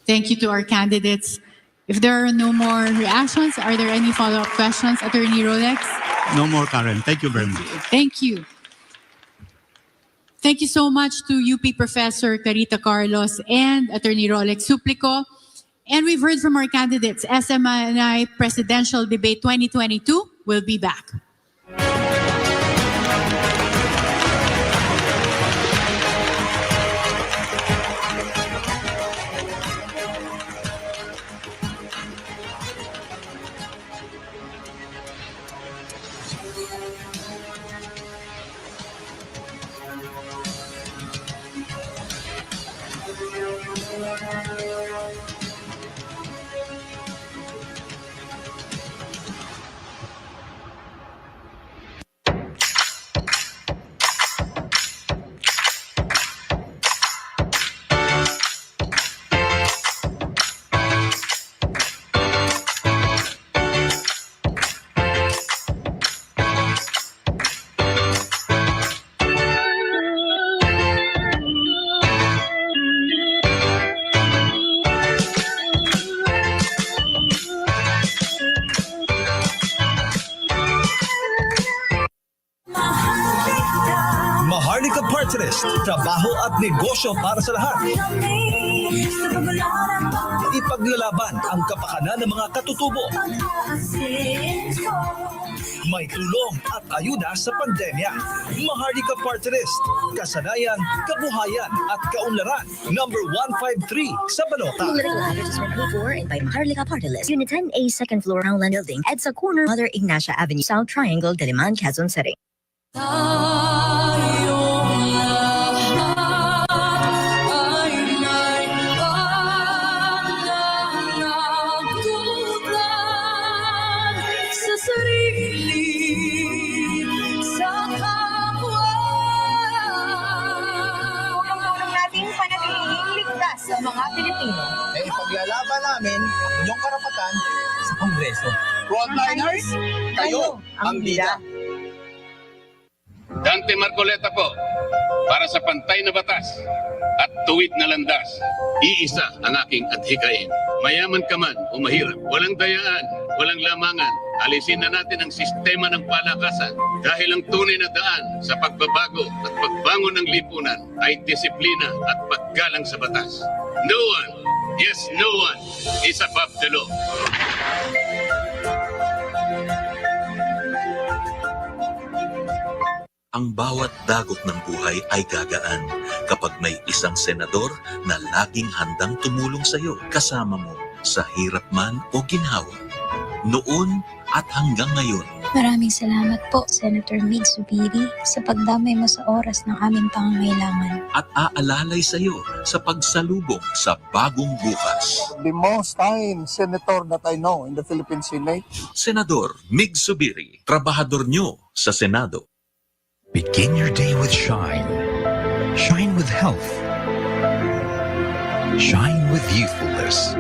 Thank you to our candidates. If there are no more reactions, are there any follow-up questions, Attorney Rolex? No more, Karen. Thank you very much. Thank you. Thank you so much to UP Professor Carita Carlos and Attorney Rolex Suplico. And we've heard from our candidates. SMNI Presidential Debate 2022 will be back. Maharlika Party List, trabaho at negosyo para sa lahat. Ipaglalaban ang kapakanan ng mga katutubo. May tulong at ayuda sa pandemya. Maharlika Party List, kasanayan, kabuhayan at kaunlaran. Number 153 sa Balota. And by Maharlika Party List, Unit 10A, second floor, Roundland Building, EDSA Corner, Mother Ignacia Avenue, South Triangle, Diliman, Quezon City. Sa mga Pilipino ay ipaglalaban namin inyong karapatan sa Kongreso. Frontliners, kayo ang bida. Dante Marcoleta po, para sa pantay na batas at tuwid na landas, iisa ang aking adhikain. Mayaman ka man o mahirap, walang dayaan, walang lamangan, alisin na natin ang sistema ng palakasan dahil ang tunay na daan sa pagbabago at pagbangon ng lipunan ay disiplina at paggalang sa batas. No one, yes, no one is above the law. Ang bawat dagok ng buhay ay gagaan kapag may isang senador na laging handang tumulong sa iyo, kasama mo sa hirap man o ginhawa. Noon at hanggang ngayon. Maraming salamat po, Senator Mig Zubiri, sa pagdamay mo sa oras ng aming pangangailangan. At aalalay sa iyo sa pagsalubong sa bagong bukas. The most time senator that I know in the Philippine Senate. Senador Mig Zubiri, trabahador nyo sa Senado. Begin your day with shine. Shine with health. Shine with youthfulness.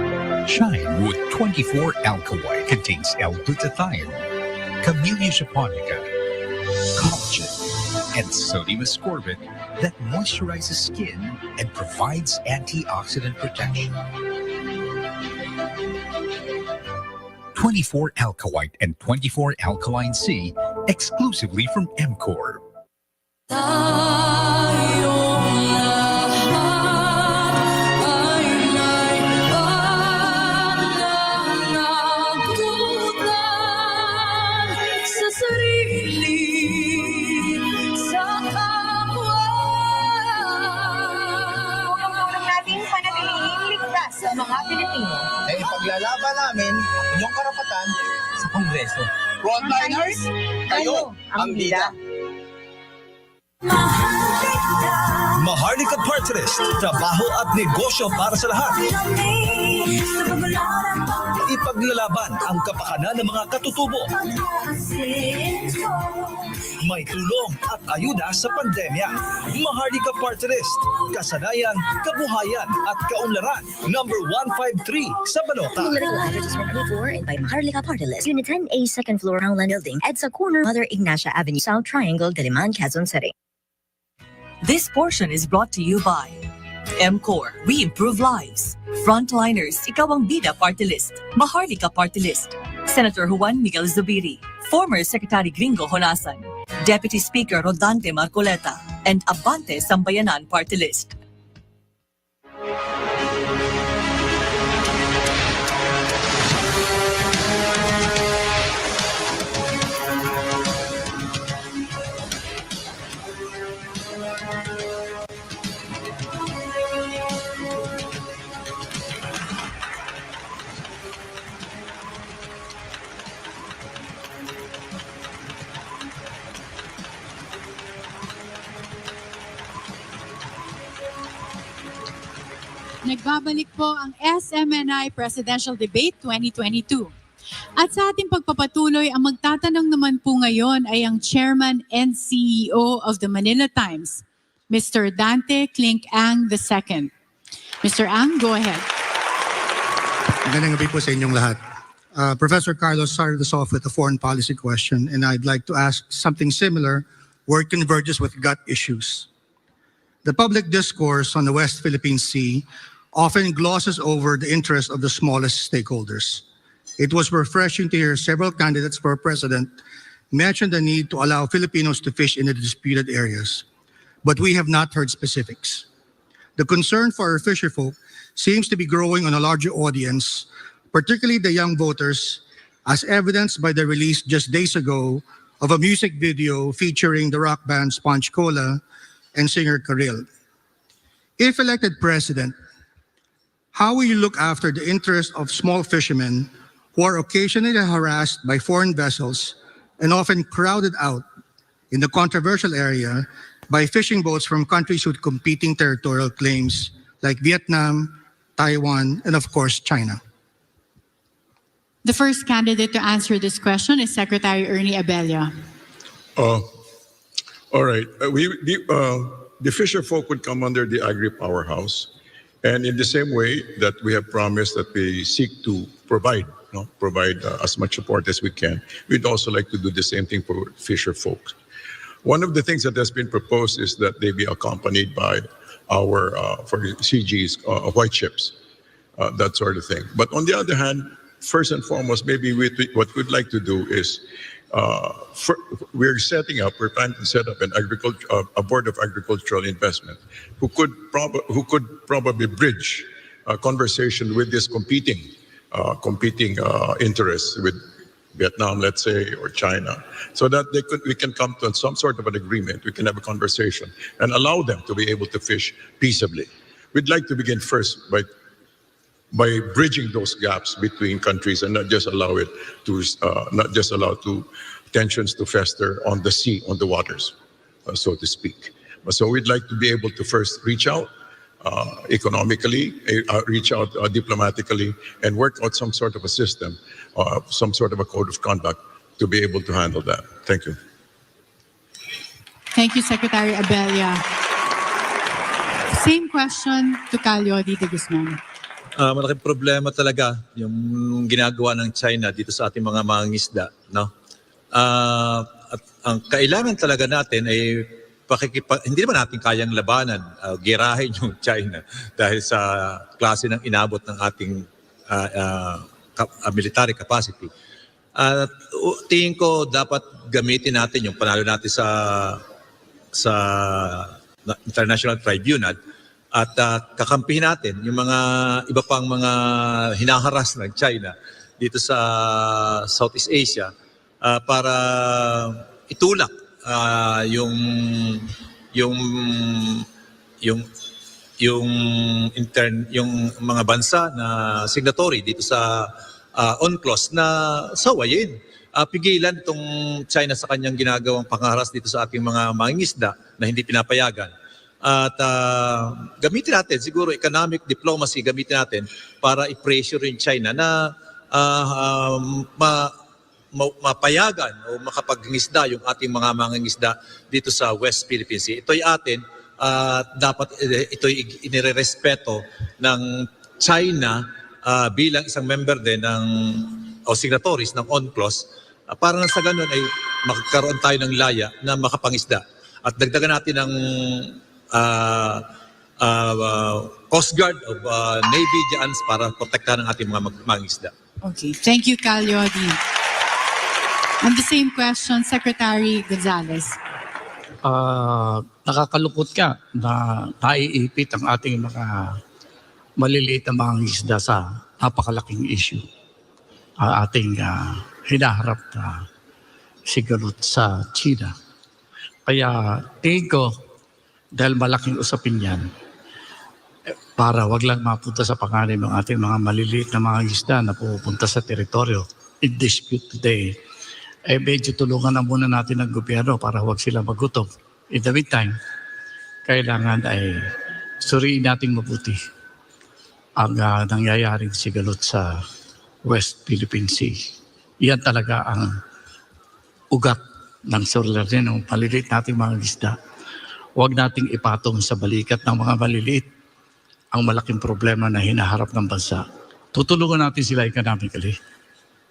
Shine with 24 Alka-White. Contains L-glutathione, Camellia japonica, collagen, and sodium ascorbate that moisturizes skin and provides antioxidant protection. 24 Alka-White and 24 Alkaline C exclusively from MCOR. Tulong nating panatiling ligtas sa mga Pilipino. Ay ipaglalaban namin inyong karapatan sa Kongreso. Frontliners, kayo ang bida. Maharlika Party List, trabaho at negosyo para sa lahat. Ipaglalaban ang kapakanan ng mga katutubo. May tulong at ayuda sa pandemya. Maharlika Party List, kasanayan, kabuhayan at kaunlaran. Number 153 sa Balota. Political advertisement before and by Maharlika Party List. Unit 10A, second floor, Roundland Building, EDSA corner, Mother Ignacia Avenue, South Triangle, Diliman, Quezon City. This portion is brought to you by MCOR, we improve lives. Frontliners, ikaw ang bida party list. Maharlika Party List. Senator Juan Miguel Zubiri, former Secretary Gringo Honasan, Deputy Speaker Rodante Marcoleta, and Abante Sambayanan Party List. Nagbabalik po ang SMNI Presidential Debate 2022. At sa ating pagpapatuloy, ang magtatanong naman po ngayon ay ang Chairman and CEO of the Manila Times, Mr. Dante Clink Ang II. Mr. Ang, go ahead. Magandang gabi po sa inyong lahat. Professor Carlos started us off with a foreign policy question, and I'd like to ask something similar where it converges with gut issues. The public discourse on the West Philippine Sea often glosses over the interests of the smallest stakeholders. It was refreshing to hear several candidates for president mention the need to allow Filipinos to fish in the disputed areas, but we have not heard specifics. The concern for our fisherfolk seems to be growing on a larger audience, particularly the young voters, as evidenced by the release just days ago of a music video featuring the rock band Sponge Cola and singer Karil. If elected president, how will you look after the interests of small fishermen who are occasionally harassed by foreign vessels and often crowded out in the controversial area by fishing boats from countries with competing territorial claims like Vietnam, Taiwan, and of course, China? The first candidate to answer this question is Secretary Ernie Abella. All right. The fisher folk would come under the agri-powerhouse. And in the same way that we have promised that we seek to provide as much support as we can, we'd also like to do the same thing for fisher folk. One of the things that has been proposed is that they be accompanied by our, for CGs, white ships, that sort of thing. But on the other hand, first and foremost, maybe what we'd like to do is we're trying to set up a board of agricultural investment who could probably bridge a conversation with this competing interests with Vietnam, let's say, or China, so that we can come to some sort of an agreement. We can have a conversation and allow them to be able to fish peaceably. We'd like to begin first by bridging those gaps between countries and not just allow tensions to fester on the sea, on the waters, so to speak. So we'd like to be able to first reach out economically, reach out diplomatically, and work out some sort of a system, some sort of a code of conduct to be able to handle that. Thank you. Thank you, Secretary Abella. Same question to Calyodi de Guzman. Malaking problema talaga yung ginagawa ng China dito sa ating mga mangingisda, no? At ang kailangan talaga natin ay hindi naman natin kayang labanan, girahin yung China dahil sa klase ng inabot ng ating military capacity. At tingin ko dapat gamitin natin yung panalo natin sa International Tribunal at kakampihin natin yung mga iba pang mga hinaharas ng China dito sa Southeast Asia para itulak yung mga bansa na signatory dito sa UNCLOS na sawayin. Pigilan itong China sa kanyang ginagawang pangharas dito sa ating mga mangingisda na hindi pinapayagan. At gamitin natin, siguro economic diplomacy gamitin natin para i-pressure yung China na mapayagan o makapangisda yung ating mga mangingisda dito sa West Philippine Sea. Ito'y atin, dapat ito'y inirerespeto ng China bilang isang member din o signatories ng UNCLOS para na sa ganun ay magkaroon tayo ng laya na makapangisda. At dagdagan natin ng Coast Guard o Navy diyan para protektahan ang ating mga mangingisda. Okay, thank you, Calyodi. On the same question, Secretary Gonzales. Nakakalungkot ka na naiipit ang ating mga maliliit na mga isda sa napakalaking issue. Ating hinaharap na sigalot sa China. Kaya tingin ko, dahil malaking usapin yan, para wag lang mapunta sa panganib ng ating mga maliliit na mga isda na pupunta sa teritoryo in dispute today, medyo tulungan na muna natin ang gobyerno para wag sila magutom. In the meantime, kailangan ay suriin nating mabuti ang nangyayaring sigalot sa West Philippine Sea. Yan talaga ang ugat ng suliranin ng maliliit nating mga isda. Huwag nating ipatong sa balikat ng mga maliliit ang malaking problema na hinaharap ng bansa. Tutulungan natin sila economically.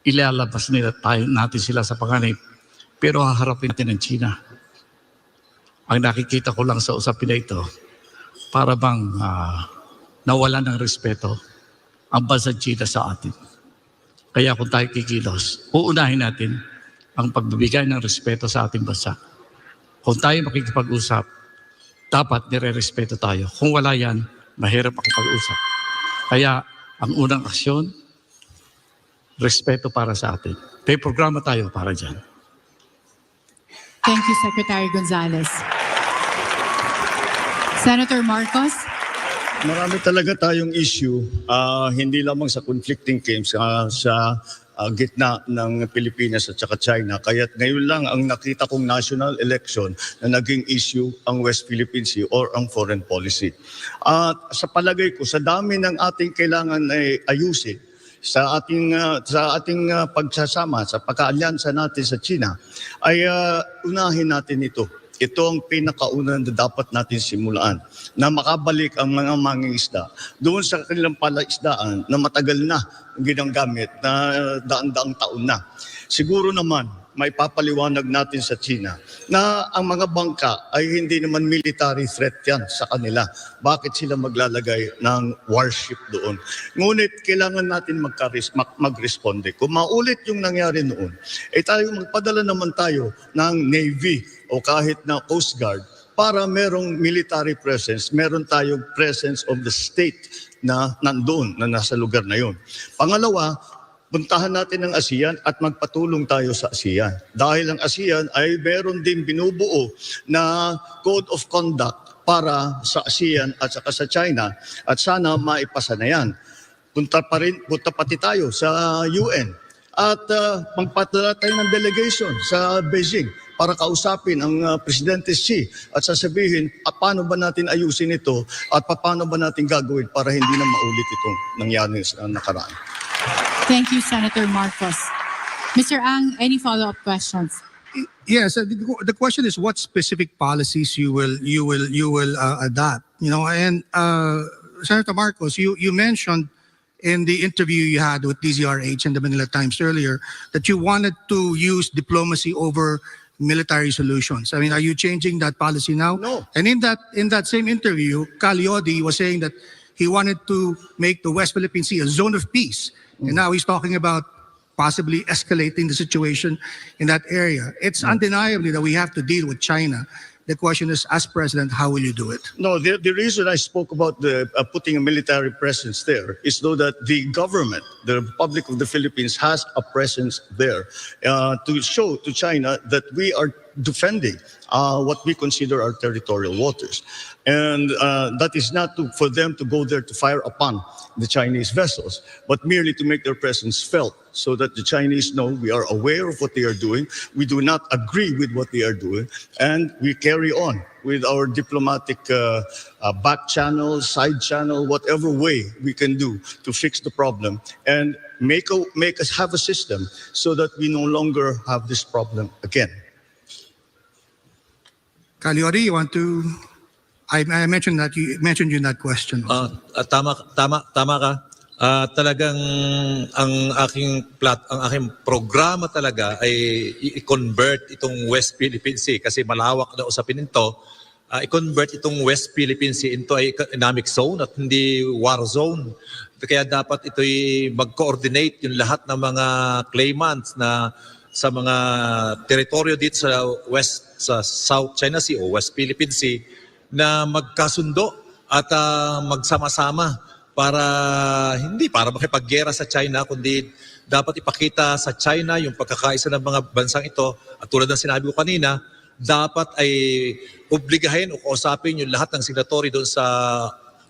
Ilalabas natin sila sa panganib. Pero haharapin natin ang China. Ang nakikita ko lang sa usapin na ito, para bang nawalan ng respeto ang bansang China sa atin. Kaya kung tayo kikilos, uunahin natin ang pagbibigay ng respeto sa ating bansa. Kung tayo makikipag-usap, dapat nire-respeto tayo. Kung wala yan, mahirap makipag-usap. Kaya ang unang aksyon, respeto para sa atin. May programa tayo para dyan. Thank you, Secretary Gonzales. Senator Marcos. Marami talaga tayong issue, hindi lamang sa conflicting claims sa gitna ng Pilipinas at saka China. Kaya ngayon lang ang nakita kong national election na naging issue ang West Philippine Sea or ang foreign policy. At sa palagay ko, sa dami ng ating kailangan ay ayusin, sa ating pagsasama, sa pagkaalyansa natin sa China, ay unahin natin ito. Ito ang pinakauna na dapat natin simulaan, na makabalik ang mga mangingisda doon sa kanilang palaisdaan na matagal na ginagamit, na daan-daang taon na. Siguro naman, may papaliwanag natin sa China na ang mga bangka ay hindi naman military threat yan sa kanila. Bakit sila maglalagay ng warship doon? Ngunit kailangan natin mag-responde. Kung maulit yung nangyari noon, tayo magpadala naman tayo ng Navy o kahit na Coast Guard para merong military presence, meron tayong presence of the state na nandoon, na nasa lugar na yun. Pangalawa, puntahan natin ang ASEAN at magpatulong tayo sa ASEAN. Dahil ang ASEAN ay meron din binubuo na code of conduct para sa ASEAN at saka sa China at sana maipasa na yan. Punta pati tayo sa UN at magpadala tayo ng delegation sa Beijing para kausapin ang Presidente Xi at sasabihin paano ba natin ayusin ito at paano ba natin gagawin para hindi na maulit itong nangyari sa nakaraan. Thank you, Senator Marcos. Mr. Ang, any follow-up questions? Yes, the question is what specific policies you will adopt. You know, and Senator Marcos, you mentioned in the interview you had with DZRH and the Manila Times earlier that you wanted to use diplomacy over military solutions. I mean, are you changing that policy now? No. And in that same interview, Calyodi was saying that he wanted to make the West Philippine Sea a zone of peace. And now he's talking about possibly escalating the situation in that area. It's undeniably that we have to deal with China. The question is, as president, how will you do it? No, the reason I spoke about the putting a military presence there is so that the government, the Republic of the Philippines, has a presence there to show to China that we are defending what we consider our territorial waters. And that is not for them to go there to fire upon the Chinese vessels, but merely to make their presence felt so that the Chinese know we are aware of what they are doing, we do not agree with what they are doing, and we carry on with our diplomatic back channel, side channel, whatever way we can do to fix the problem and make us have a system so that we no longer have this problem again. Calyodi, you want to? I mentioned that you mentioned you in that question. Tama ka. Talagang ang aking programa talaga ay i-convert itong West Philippine Sea kasi malawak na usapin nito. I-convert itong West Philippine Sea into ay economic zone at hindi war zone. Kaya dapat ito'y mag-coordinate yung lahat ng mga claimants na sa mga teritoryo dito sa South China Sea o West Philippine Sea na magkasundo at magsama-sama para hindi para makipaggera sa China kundi dapat ipakita sa China yung pagkakaisa ng mga bansang ito at tulad ng sinabi ko kanina dapat ay obligahin o kausapin yung lahat ng signatory doon sa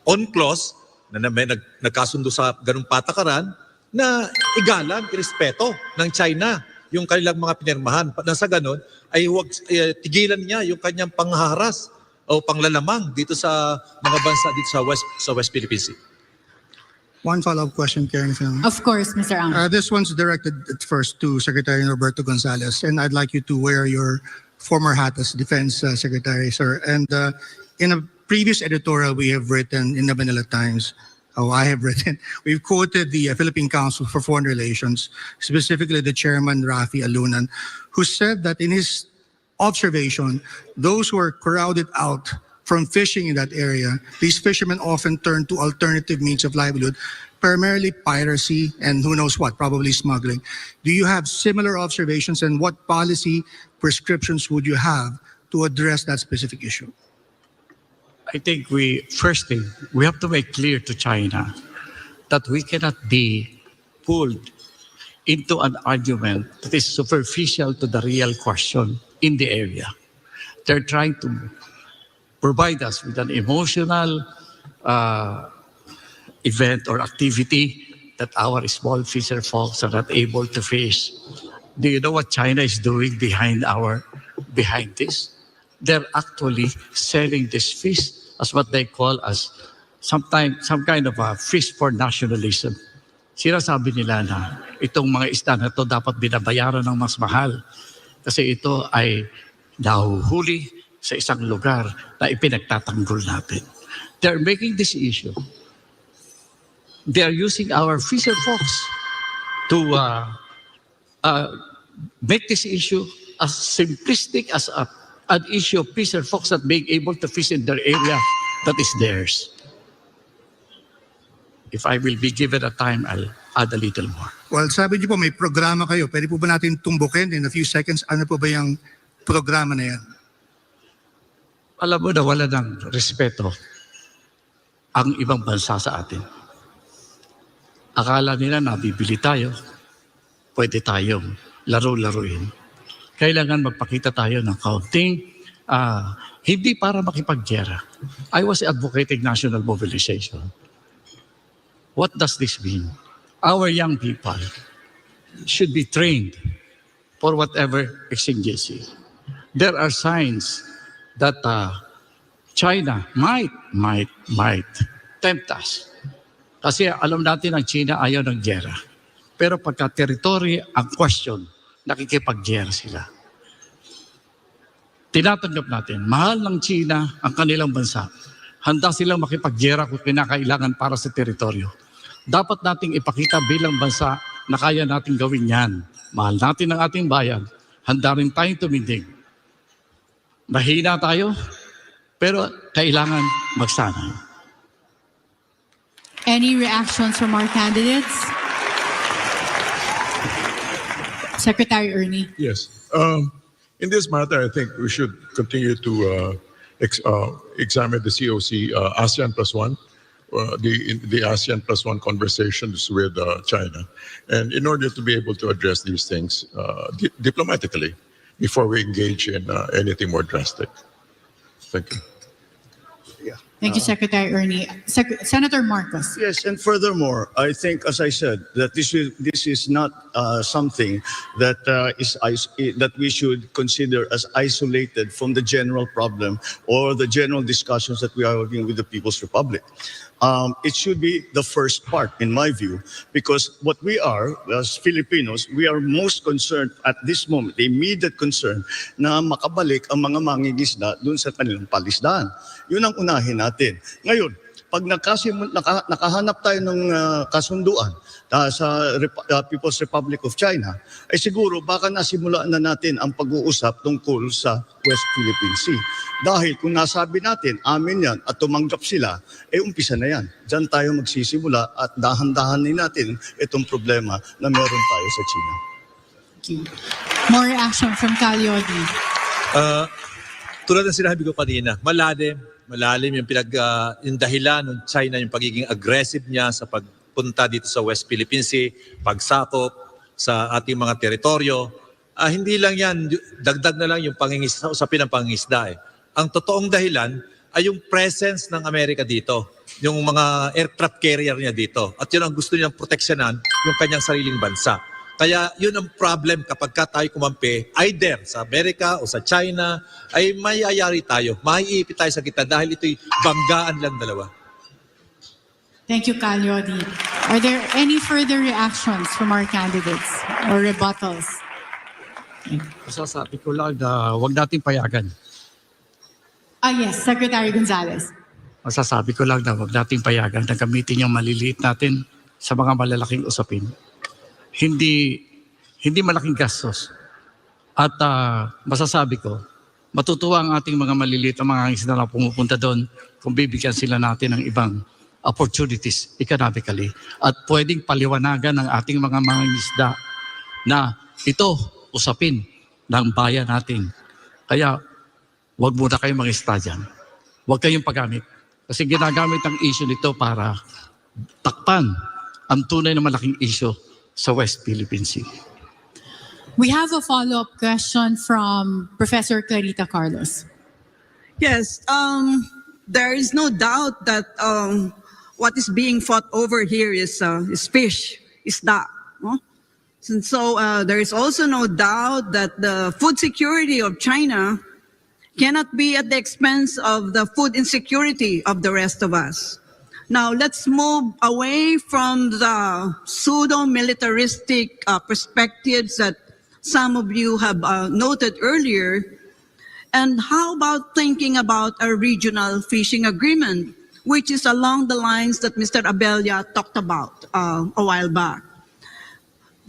UNCLOS na may nagkasundo sa ganung patakaran na igalang, irespeto ng China yung kanilang mga pinirmahan. Nasa ganon ay huwag tigilan niya yung kanyang panghaharas o panglalamang dito sa mga bansa dito sa West Philippine Sea. One follow-up question, Karen. Of course, Mr. Ang. This one's directed at first to Secretary Roberto Gonzales, and I'd like you to wear your former hat as Defense Secretary, sir. And in a previous editorial we have written in the Manila Times, I have written, we've quoted the Philippine Council for Foreign Relations, specifically the chairman, Rafi Alunan, who said that in his observation, those who are crowded out from fishing in that area, these fishermen often turn to alternative means of livelihood, primarily piracy and who knows what, probably smuggling. Do you have similar observations, and what policy prescriptions would you have to address that specific issue? I think first thing, we have to make clear to China that we cannot be pulled into an argument that is superficial to the real question in the area. They're trying to provide us with an emotional event or activity that our small fisher folks are not able to fish. Do you know what China is doing behind this? They're actually selling this fish as what they call as some kind of a fish for nationalism. Sinasabi nila na itong mga isda na ito dapat binabayaran ng mas mahal kasi ito ay nahuhuli sa isang lugar na ipinagtatanggol natin. They're making this issue. They're using our fisher folks to make this issue as simplistic as an issue of fisher folks not being able to fish in their area that is theirs. If I will be given a time, I'll add a little more. Well, sabi niyo po may programa kayo. Pwede po ba natin tumbukin in a few seconds? Ano po ba yung programa na yan? Alam mo na wala ng respeto ang ibang bansa sa atin. Akala nila nabibili tayo pwede tayong laro-laruin. Kailangan magpakita tayo ng kaunting, hindi para makipaggera. I was advocating national mobilization. What does this mean? Our young people should be trained for whatever exigency. There are signs that China might tempt us. Kasi alam natin ang China ayaw ng gera. Pero pagka territory ang question, nakikipaggera sila. Tinatanggap natin, mahal ng China ang kanilang bansa. Handa silang makipaggera kung kinakailangan para sa teritoryo. Dapat nating ipakita bilang bansa na kaya natin gawin yan. Mahal natin ang ating bayan. Handa rin tayong tumindig. Mahina tayo, pero kailangan magsanay. Any reactions from our candidates? Secretary Ernie. Yes. In this matter, I think we should continue to examine the COC ASEAN +1, the ASEAN +1 conversations with China, and in order to be able to address these things diplomatically before we engage in anything more drastic. Thank you. Thank you, Secretary Ernie. Senator Marcos. Yes, and furthermore, I think, as I said, that this is not something that that we should consider as isolated from the general problem or the general discussions that we are having with the People's Republic. It should be the first part, in my view, because what we are, as Filipinos, we are most concerned at this moment, the immediate concern, na makabalik ang mga mangingisda dun sa kanilang palisdaan. Yun ang unahin natin. Ngayon, pag nakahanap tayo ng kasunduan sa People's Republic of China, ay siguro baka nasimulaan na natin ang pag-uusap tungkol sa West Philippine Sea. Dahil kung nasabi natin, amin yan, at tumanggap sila, umpisa na yan. Diyan tayo magsisimula at dahan-dahanin natin itong problema na meron tayo sa China. Thank you. More reaction from Calyodi. Tulad ng sinabi ko kanina, malalim yung yung dahilan ng China, yung pagiging aggressive niya sa pagpunta dito sa West Philippine Sea, pagsakop sa ating mga teritoryo. Hindi lang yan, dagdag na lang yung usapin ng pangingisda. Ang totoong dahilan ay yung presence ng Amerika dito, yung mga aircraft carrier niya dito. At yun ang gusto niyang proteksyonan, yung kanyang sariling bansa. Kaya yun ang problem kapag tayo kumampi, either sa Amerika o sa China, ay mayayari tayo, maiipit tayo sa kita dahil ito'y banggaan lang dalawa. Thank you, Calyodi. Are there any further reactions from our candidates or rebuttals? Masasabi ko lang na huwag natin payagan. Yes, Secretary Gonzales. Masasabi ko lang na huwag natin payagan na gamitin yung maliliit natin sa mga malalaking usapin. Hindi malaking gastos. At masasabi ko, matutuwa ang ating mga maliliit ang mga isda na pumupunta doon kung bibigyan sila natin ng ibang opportunities economically. At pwedeng paliwanagan ng ating mga isda na ito usapin ng bayan natin. Kaya huwag muna kayong mag-isda dyan. Huwag kayong paggamit. Kasi ginagamit ang issue nito para takpan ang tunay na malaking issue sa West Philippine Sea. We have a follow-up question from Professor Clarita Carlos. Yes, there is no doubt that what is being fought over here is fish, isda. No? And so there is also no doubt that the food security of China cannot be at the expense of the food insecurity of the rest of us. Now, let's move away from the pseudo-militaristic perspectives that some of you have noted earlier. And how about thinking about a regional fishing agreement, which is along the lines that Mr. Abella talked about a while back?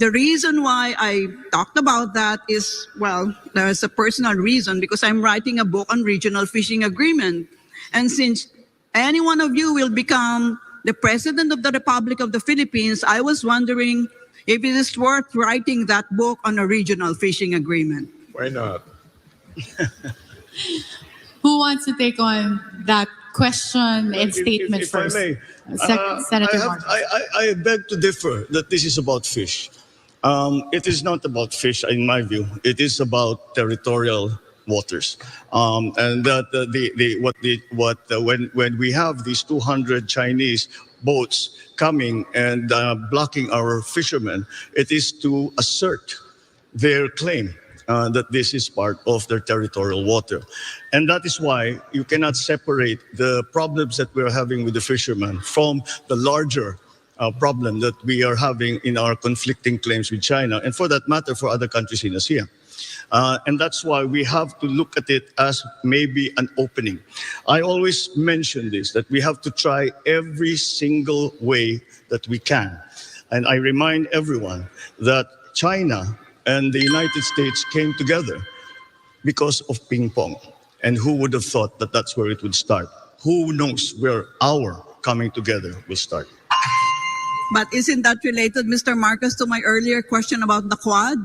The reason why I talked about that is, well, there's a personal reason because I'm writing a book on regional fishing agreement. And since any one of you will become the President of the Republic of the Philippines, I was wondering if it is worth writing that book on a regional fishing agreement. Why not? Who wants to take on that question and statement if first? I may, Senator Marcos. I beg to differ that this is about fish. It is not about fish, in my view. It is about territorial waters, and that when we have these 200 Chinese boats coming and blocking our fishermen, it is to assert their claim that this is part of their territorial water. And that is why you cannot separate the problems that we're having with the fishermen from the larger problem that we are having in our conflicting claims with China, and for that matter, for other countries in ASEAN. And that's why we have to look at it as maybe an opening. I always mention this, that we have to try every single way that we can. And I remind everyone that China and the United States came together because of ping pong. And who would have thought that that's where it would start? Who knows where our coming together will start? But isn't that related, Mr. Marcos, to my earlier question about the Quad?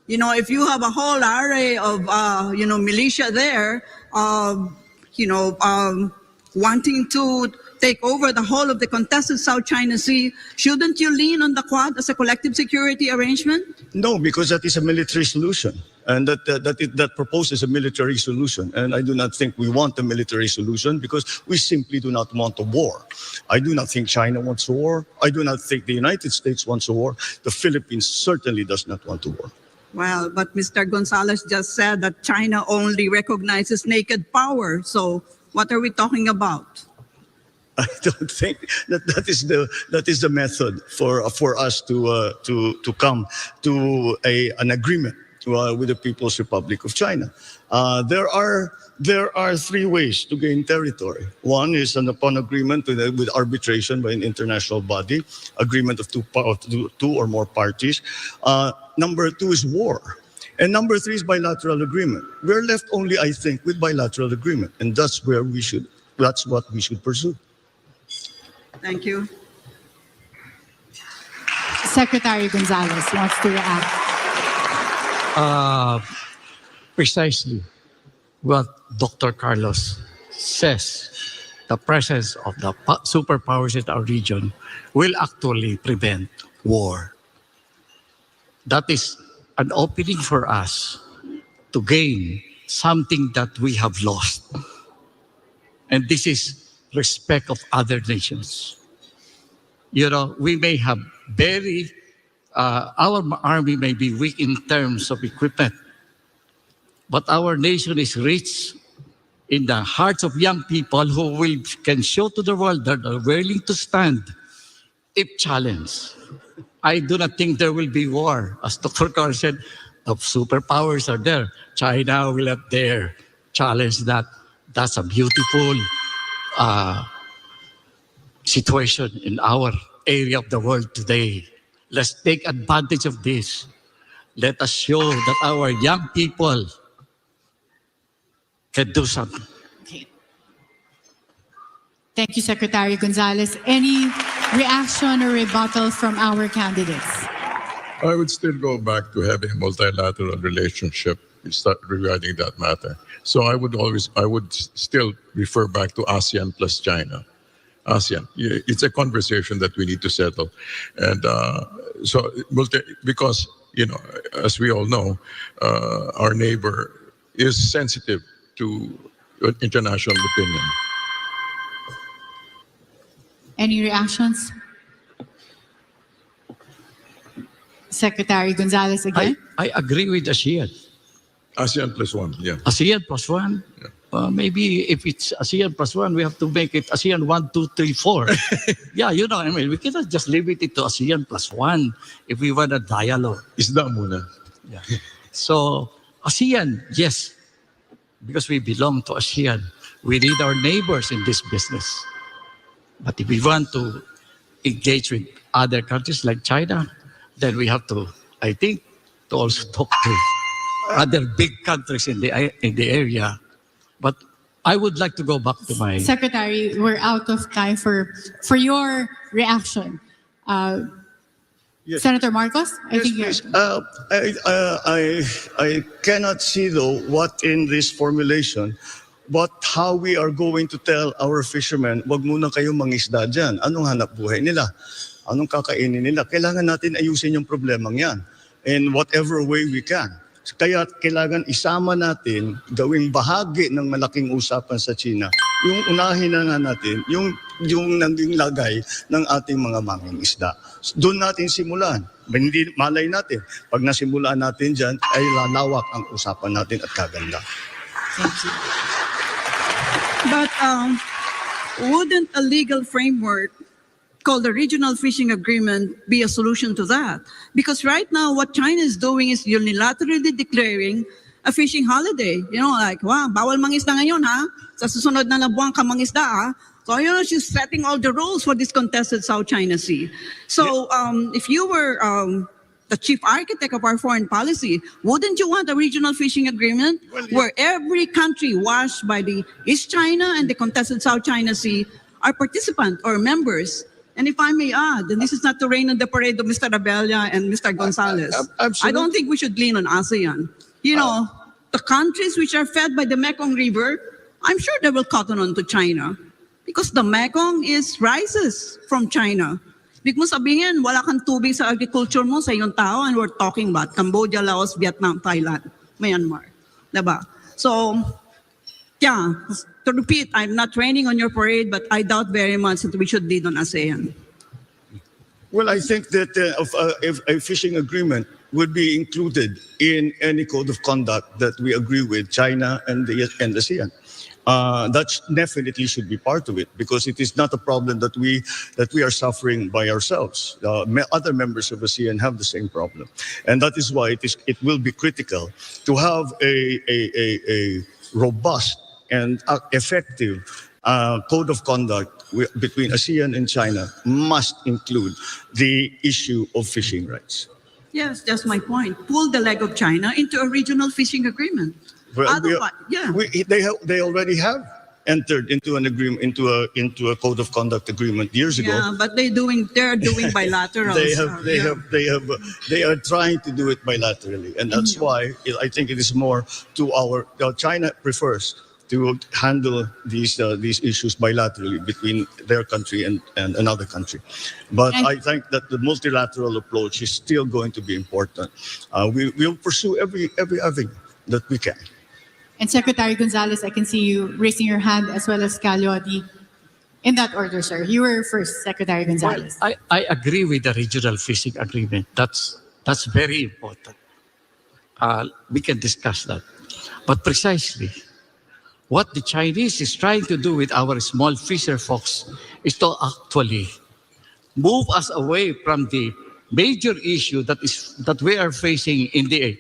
You know, if you have a whole array of, militia there, wanting to take over the whole of the contested South China Sea, shouldn't you lean on the Quad as a collective security arrangement? No, because that is a military solution. And that proposes a military solution. And I do not think we want a military solution because we simply do not want a war. I do not think China wants a war. I do not think the United States wants a war. The Philippines certainly does not want a war. Well, but Mr. Gonzalez just said that China only recognizes naked power. So what are we talking about? I don't think that is the method for us to come to an agreement with the People's Republic of China. There are three ways to gain territory. One is upon agreement with arbitration by an international body, agreement of two or more parties. Number two is war. And number three is bilateral agreement. We're left only, I think, with bilateral agreement. And that's what we should pursue. Thank you. Secretary Gonzalez wants to react. Precisely what Dr. Carlos says. The presence of the superpowers in our region will actually prevent war. That is an opening for us to gain something that we have lost. And this is respect of other nations. You know, we may have our army may be weak in terms of equipment, but our nation is rich in the hearts of young people who can show to the world that are willing to stand if challenged. I do not think there will be war. As Dr. Carr said, the superpowers are there. China will not dare challenge that. That's a beautiful situation in our area of the world today. Let's take advantage of this. Let us show that our young people can do something. Okay. Thank you, Secretary Gonzalez. Any reaction or rebuttal from our candidates? I would still go back to having a multilateral relationship regarding that matter. So I would still refer back to ASEAN plus China. ASEAN, it's a conversation that we need to settle. And because, as we all know, our neighbor is sensitive to international opinion. Any reactions? Secretary Gonzalez again? I agree with ASEAN. ASEAN plus one, yeah. ASEAN plus one. Yeah. Maybe if it's ASEAN plus one, we have to make it ASEAN 1, 2, 3, 4. Yeah, we cannot just limit it to ASEAN plus one if we want a dialogue. Isda muna. Yeah. So, ASEAN, yes, because we belong to ASEAN. We need our neighbors in this business. But if we want to engage with other countries like China, then we have to, I think, to also talk to other big countries in the area. But I would like to go back to my... Secretary, we're out of time for your reaction. Yes. Senator Marcos? Yes, please. I cannot see, though, what in this formulation, but how we are going to tell our fishermen, wag muna kayong mangisda dyan. Anong hanap buhay nila? Anong kakainin nila? Kailangan natin ayusin yung problemang yan in whatever way we can. Kaya kailangan isama natin, gawing bahagi ng malaking usapan sa China, yung unahin na nga natin, yung naging lagay ng ating mga mangingisda. Doon natin simulan. Hindi malay natin, pag nasimulan natin dyan, ay lalawak ang usapan natin at kaganda. Thank you. But wouldn't a legal framework called the Regional Fishing Agreement be a solution to that? Because right now, what China is doing is unilaterally declaring a fishing holiday. You know, like, wow, bawal mangisda ngayon, ha? Sa susunod na buwan ka mangisda, ha? So, you know, she's setting all the rules for this contested South China Sea. So, if you were the chief architect of our foreign policy, wouldn't you want a regional fishing agreement where every country washed by the East China and the contested South China Sea are participants or members? And if I may add, and this is not to rain on the parade of Mr. Abella and Mr. Gonzalez, I don't think we should lean on ASEAN. You know, the countries which are fed by the Mekong River, I'm sure they will cotton on to China because the Mekong rises from China. Big mo sabihin, wala kang tubig sa agriculture mo sa iyong tao, and we're talking about Cambodia, Laos, Vietnam, Thailand, Myanmar. Diba? So, yeah, to repeat, I'm not raining on your parade, but I doubt very much that we should lead on ASEAN. Well, I think that if a fishing agreement would be included in any code of conduct that we agree with China and the ASEAN. That definitely should be part of it because it is not a problem that we are suffering by ourselves. Other members of ASEAN have the same problem, and that is why it will be critical to have a robust and effective code of conduct between ASEAN and China must include the issue of fishing rights. Yes, that's my point. Pull the leg of China into a regional fishing agreement. Well, yeah. They already have entered into an agreement, into a code of conduct agreement years ago. Yeah, but they're doing bilaterals. They are trying to do it bilaterally, and that's why I think it is more to China prefers to handle these issues bilaterally between their country and another country. But I think that the multilateral approach is still going to be important. We will pursue every avenue that we can. And Secretary Gonzalez, I can see you raising your hand as well as Calyodi. In that order, sir. You were first, Secretary Gonzalez. Well, I agree with the regional fishing agreement. That's very important. We can discuss that. But precisely, what the Chinese is trying to do with our small fisher folks is to actually move us away from the major issue that we are facing in the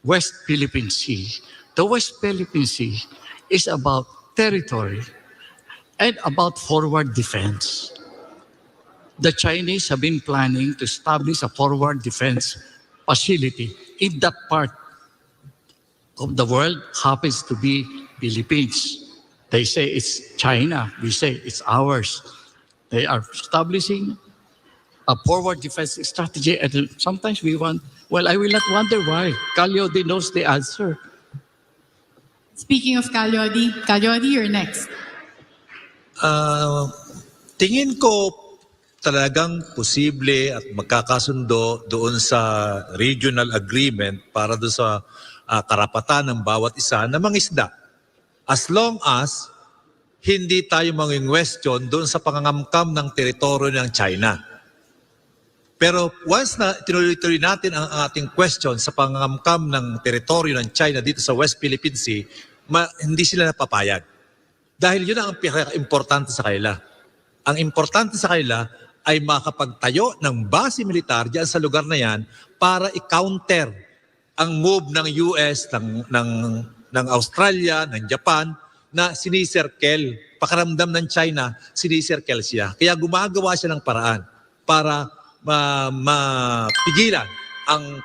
West Philippine Sea. The West Philippine Sea is about territory and about forward defense. The Chinese have been planning to establish a forward defense facility in that part of the world happens to be Philippines. They say it's China. We say it's ours. They are establishing a forward defense strategy, and sometimes we want. Well, I will not wonder why. Calyodi knows the answer. Speaking of Calyodi, you're next. Tingin ko talagang posible at magkakasundo doon sa regional agreement para doon sa karapatan ng bawat isa na mangisda. As long as hindi tayo manging-question doon sa pangangamkam ng teritoryo ng China. Pero once na tinuloy-tuloy natin ang ating question sa pangangamkam ng teritoryo ng China dito sa West Philippine Sea, hindi sila napapayag. Dahil yun ang pinaka-importante sa kanila. Ang importante sa kanila ay makapagtayo ng base militar diyan sa lugar na yan para i-counter ang move ng US, ng Australia, ng Japan na sinisirkel. Pakaramdam ng China, sinisirkel siya. Kaya gumagawa siya ng paraan para mapigilan ang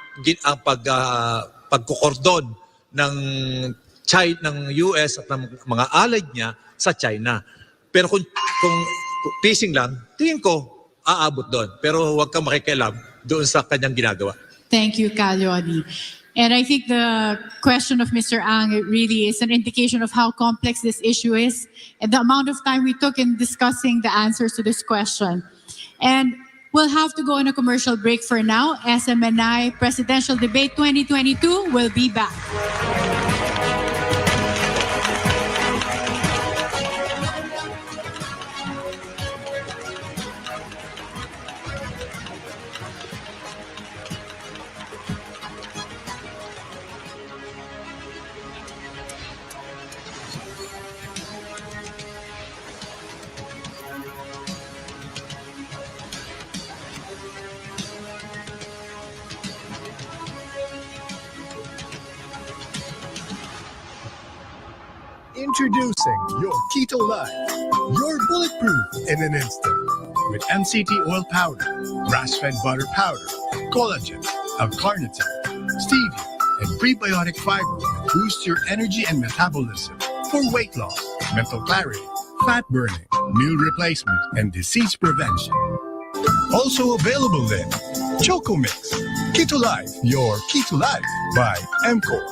pagkukordon ng US at ng mga allied niya sa China. Pero kung fishing lang, tingin ko aabot doon. Pero huwag kang makikialam doon sa kanyang ginagawa. Thank you, Calyodi. And I think the question of Mr. Ang really is an indication of how complex this issue is and the amount of time we took in discussing the answers to this question. And we'll have to go on a commercial break for now. SMNI Presidential Debate 2022 will be back. Introducing your Keto Life. You're bulletproof in an instant. With MCT oil powder, grass-fed butter powder, collagen, L-carnitine, stevia, and prebiotic fiber that boost your energy and metabolism for weight loss, mental clarity, fat burning, meal replacement, and disease prevention. Also available in Choco Mix. Keto Life, your Keto Life by MCOR.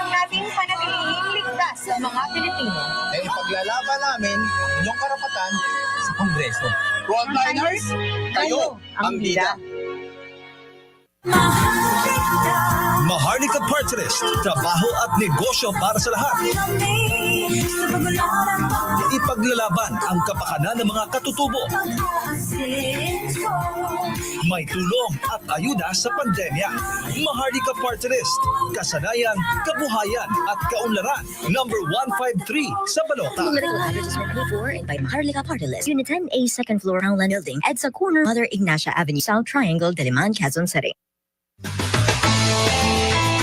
Nating panatiling ligtas sa mga Pilipino. Ay ipaglalaban namin inyong karapatan sa Kongreso. Frontliners, kayo ang bida. Maharlika Party-List, trabaho at negosyo para sa lahat. Ipaglalaban ang kapakanan ng mga katutubo. May tulong at ayuda sa pandemya. Maharlika Party-List, kasanayan, kabuhayan at kaunlaran. Number 153 sa Balota. Political addresses were paid for by Maharlika Party List. Unit 10A, second floor, Round Building, EDSA corner, Mother Ignacia Avenue, South Triangle, Diliman, Quezon City.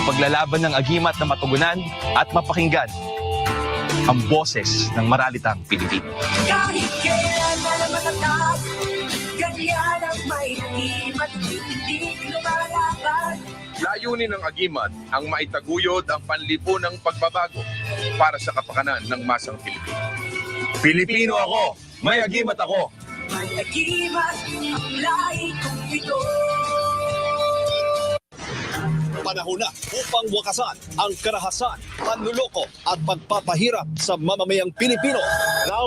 Paglalaban ng agimat na matugunan at mapakinggan ang boses ng maralitang Pilipino. Kahit kailan na matatas, ganyan ang may agimat, hindi lumalaban. Layunin ng agimat ang maitaguyod ang panlipunang pagbabago para sa kapakanan ng masang Pilipino. Pilipino ako, may agimat ako. May agimat ang lahi kong ito. Panahon na upang wakasan ang karahasan, panluloko at pagpapahirap sa mamamayang Pilipino. Now,